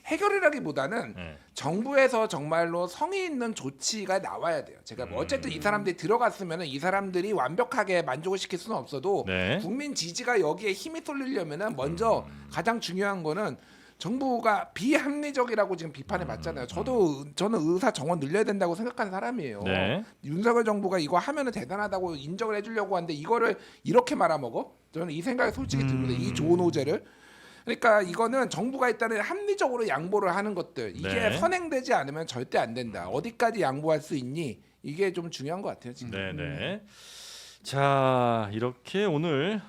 해결이라기보다는 네. 정부에서 정말로 성의 있는 조치가 나와야 돼요. 제가 뭐 어쨌든 이 사람들이 들어갔으면은 이 사람들이 완벽하게 만족을 시킬 수는 없어도 네. 국민 지지가 여기에 힘이 쏠리려면은 먼저 가장 중요한 거는 정부가 비합리적이라고 지금 비판을 받잖아요. 저는 의사 정원 늘려야 된다고 생각하는 사람이에요. 네. 윤석열 정부가 이거 하면은 대단하다고 인정을 해주려고 하는데 이거를 이렇게 말아먹어? 저는 이 생각이 솔직히 듭니다. 이 좋은 호재를. 그러니까 이거는 정부가 일단은 합리적으로 양보를 하는 것들 이게 네. 선행되지 않으면 절대 안 된다. 어디까지 양보할 수 있니? 이게 좀 중요한 것 같아요 지금. 네. 자, 이렇게 오늘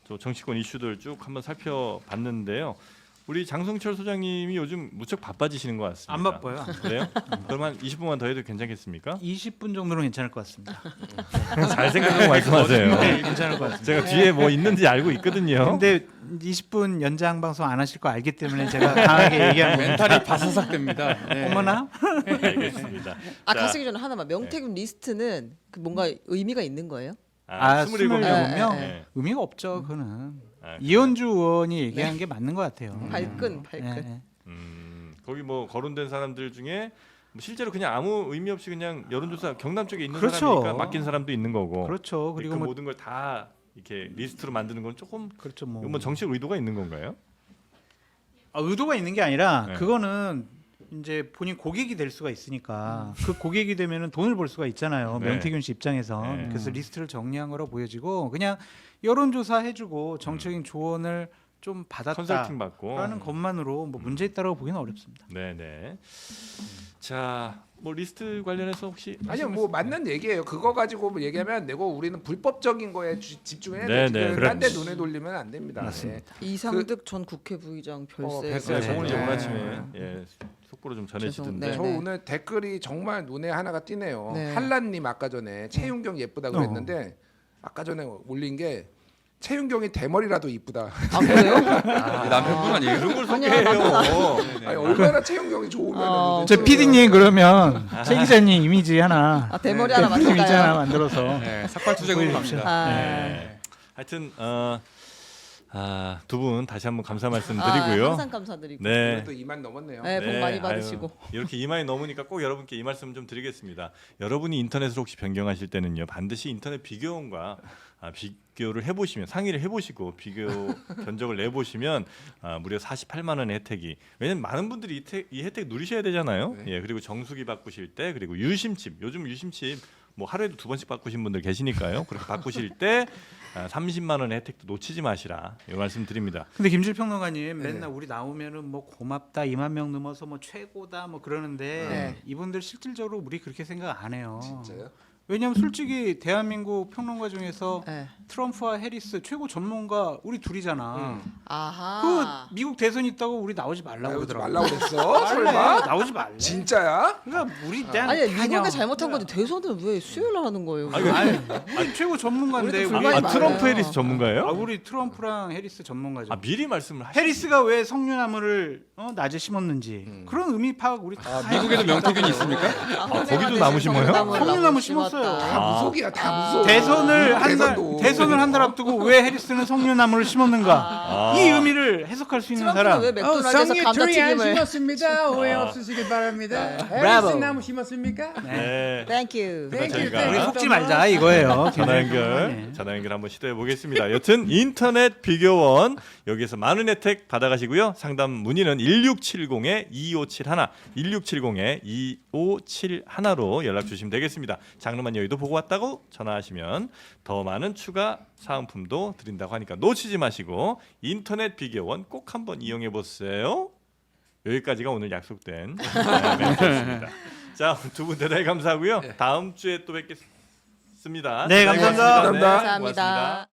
또 정치권 이슈들 쭉 한번 살펴봤는데요. 우리 장성철 소장님이 요즘 무척 바빠지시는 것 같습니다. 안 바빠요. 그래요? 그럼 한 20분만 더 해도 괜찮겠습니까? 20분 정도는 괜찮을 것 같습니다. 잘 생각하고 말씀하세요. 네, 괜찮을 것 같습니다. 제가 뒤에 뭐 있는지 알고 있거든요. 근데 20분 연장 방송 안 하실 거 알기 때문에 제가 강하게 얘기하는 겁니다. 멘탈이 바사삭됩니다. 네. 어머나? 알겠습니다. 아 자, 가시기 전에 하나만 명태균 리스트는 그 뭔가 의미가 있는 거예요? 27명. 네, 27명? 네. 의미가 없죠. 그거는. 아, 이현주 의원이 얘기한 게 맞는 것 같아요. 발끈. 네. 거기 뭐 거론된 사람들 중에 뭐 실제로 그냥 아무 의미 없이 그냥 여론조사 경남 쪽에 있는 그렇죠. 사람이니까 맡긴 사람도 있는 거고. 그렇죠. 그리고 그리고 뭐 모든 걸 다 이렇게 리스트로 만드는 건 조금 그렇죠. 이건 뭐 정책 의도가 있는 건가요? 의도가 있는 게 아니라 네. 그거는 이제 본인 고객이 될 수가 있으니까 그 고객이 되면은 돈을 벌 수가 있잖아요. 네. 명태균 씨 입장에서. 네. 그래서 리스트를 정리한 거로 보여지고 그냥 여론조사 해주고 정책인 조언을 좀 컨설팅 받았다라는 받고. 것만으로 뭐 문제 있다라고 보기는 어렵습니다. 네네. 자, 뭐 리스트 관련해서 혹시 아니요, 뭐 맞는 얘기예요. 그거 가지고 뭐 얘기하면 안 되고 우리는 불법적인 거에 집중해야 네, 돼요. 네, 지금 딴데 그렇지. 눈에 돌리면 안 됩니다. 맞습니다. 이상득 전 국회 부의장 별세. 별세. 네, 오늘 이제 네. 오늘 아침에 예, 속보로 좀 전해지던데. 죄송- 저 네. 오늘 댓글이 정말 눈에 하나가 띄네요. 네. 한란님 아까 전에 최윤경 예쁘다 그랬는데 아까 전에 올린 게 최윤경이 대머리라도 이쁘다. 아 그래요? 남편분 아니에요? 그런 걸 아니야, 소개해요. 네, 아니 얼마나 최윤경이 좋으면 아, 저 PD님 그러면 최 기자님 이미지 하나 아 대머리 하나 이미지 하나 만들까요? 만들어서 네, 삭발 투쟁으로 보여주십시오. 갑니다. 아, 네. 하여튼 두 분 다시 한번 감사 아, 말씀드리고요. 항상 감사드리고. 네. 또 2만 넘었네요. 네, 복 많이 아유, 받으시고. 이렇게 2만이 넘으니까 꼭 여러분께 이 말씀 좀 드리겠습니다. 여러분이 인터넷으로 혹시 변경하실 때는요, 반드시 인터넷 비교원과 비교를 해보시면 상의를 해보시고 비교 견적을 내보시면 무려 48만 원의 혜택이, 왜냐면 많은 분들이 이 혜택 누리셔야 되잖아요. 네. 예, 그리고 정수기 바꾸실 때, 그리고 유심칩, 요즘 유심칩 뭐 하루에도 2번씩 바꾸신 분들 계시니까요. 그렇게 바꾸실 때 30만 원의 혜택도 놓치지 마시라 이 말씀 드립니다. 근데 김질 평론가님 맨날 우리 나오면은 뭐 고맙다 2만 명 넘어서 뭐 최고다 뭐 그러는데 네. 이분들 실질적으로 우리 그렇게 생각 안 해요. 진짜요? 왜냐하면 솔직히 대한민국 평론가 중에서 네. 트럼프와 해리스 최고 전문가 우리 둘이잖아. 아하. 그 미국 대선 있다고 우리 나오지 말라고 나오지 그러더라고. 말라고 그랬어? 설마? 나오지 말래. 진짜야? 그러니까 우리 그냥 아니 미국이 그냥 잘못한 건데 대선은 왜 수요일날 하는 거예요? 아니, 최고 전문가인데 우리도 우리, 불만이 많아요. 트럼프 해리스 전문가예요? 우리 트럼프랑 해리스 전문가죠. 미리 말씀을 하시. 해리스가 왜 석류나무를 낮에 심었는지 그런 의미 파악 우리 다 해야 미국에도 돼요. 명태균이 있습니까? 거기도 나무 심어요? 석류나무 심었어요. 다 무속이야, 다 무속. 대선을 대선도. 대선을 한 달 앞두고 왜 해리스는 석류나무를 심었는가? 아. 이 의미를 해석할 수 있는 트럼프는 사람. 왜 맥도날드에서 둘이 안 감자튀김을? 심었습니다. 오해 없으시길 바랍니다. 브라보. 해리스 나무 심었습니까? 네. Thank you. 그러면 땡큐, 저희가 우리 땡큐. 속지 말자 이거예요. 전화 연결 한번 시도해 보겠습니다. 여튼 인터넷 비교원 여기서 많은 혜택 받아가시고요. 상담 문의는 1670-2571 1670-2571로 연락 주시면 되겠습니다. 장르만 여의도 보고 왔다고 전화하시면 더 많은 추가 사은품도 드린다고 하니까 놓치지 마시고 인터넷 비교원 꼭 한번 이용해 보세요. 여기까지가 오늘 약속된 멘트였습니다. 자, 두 분 대단히 감사하고요. 다음 주에 또 뵙겠습니다. 네, 감사합니다. 네, 감사합니다. 고맙습니다.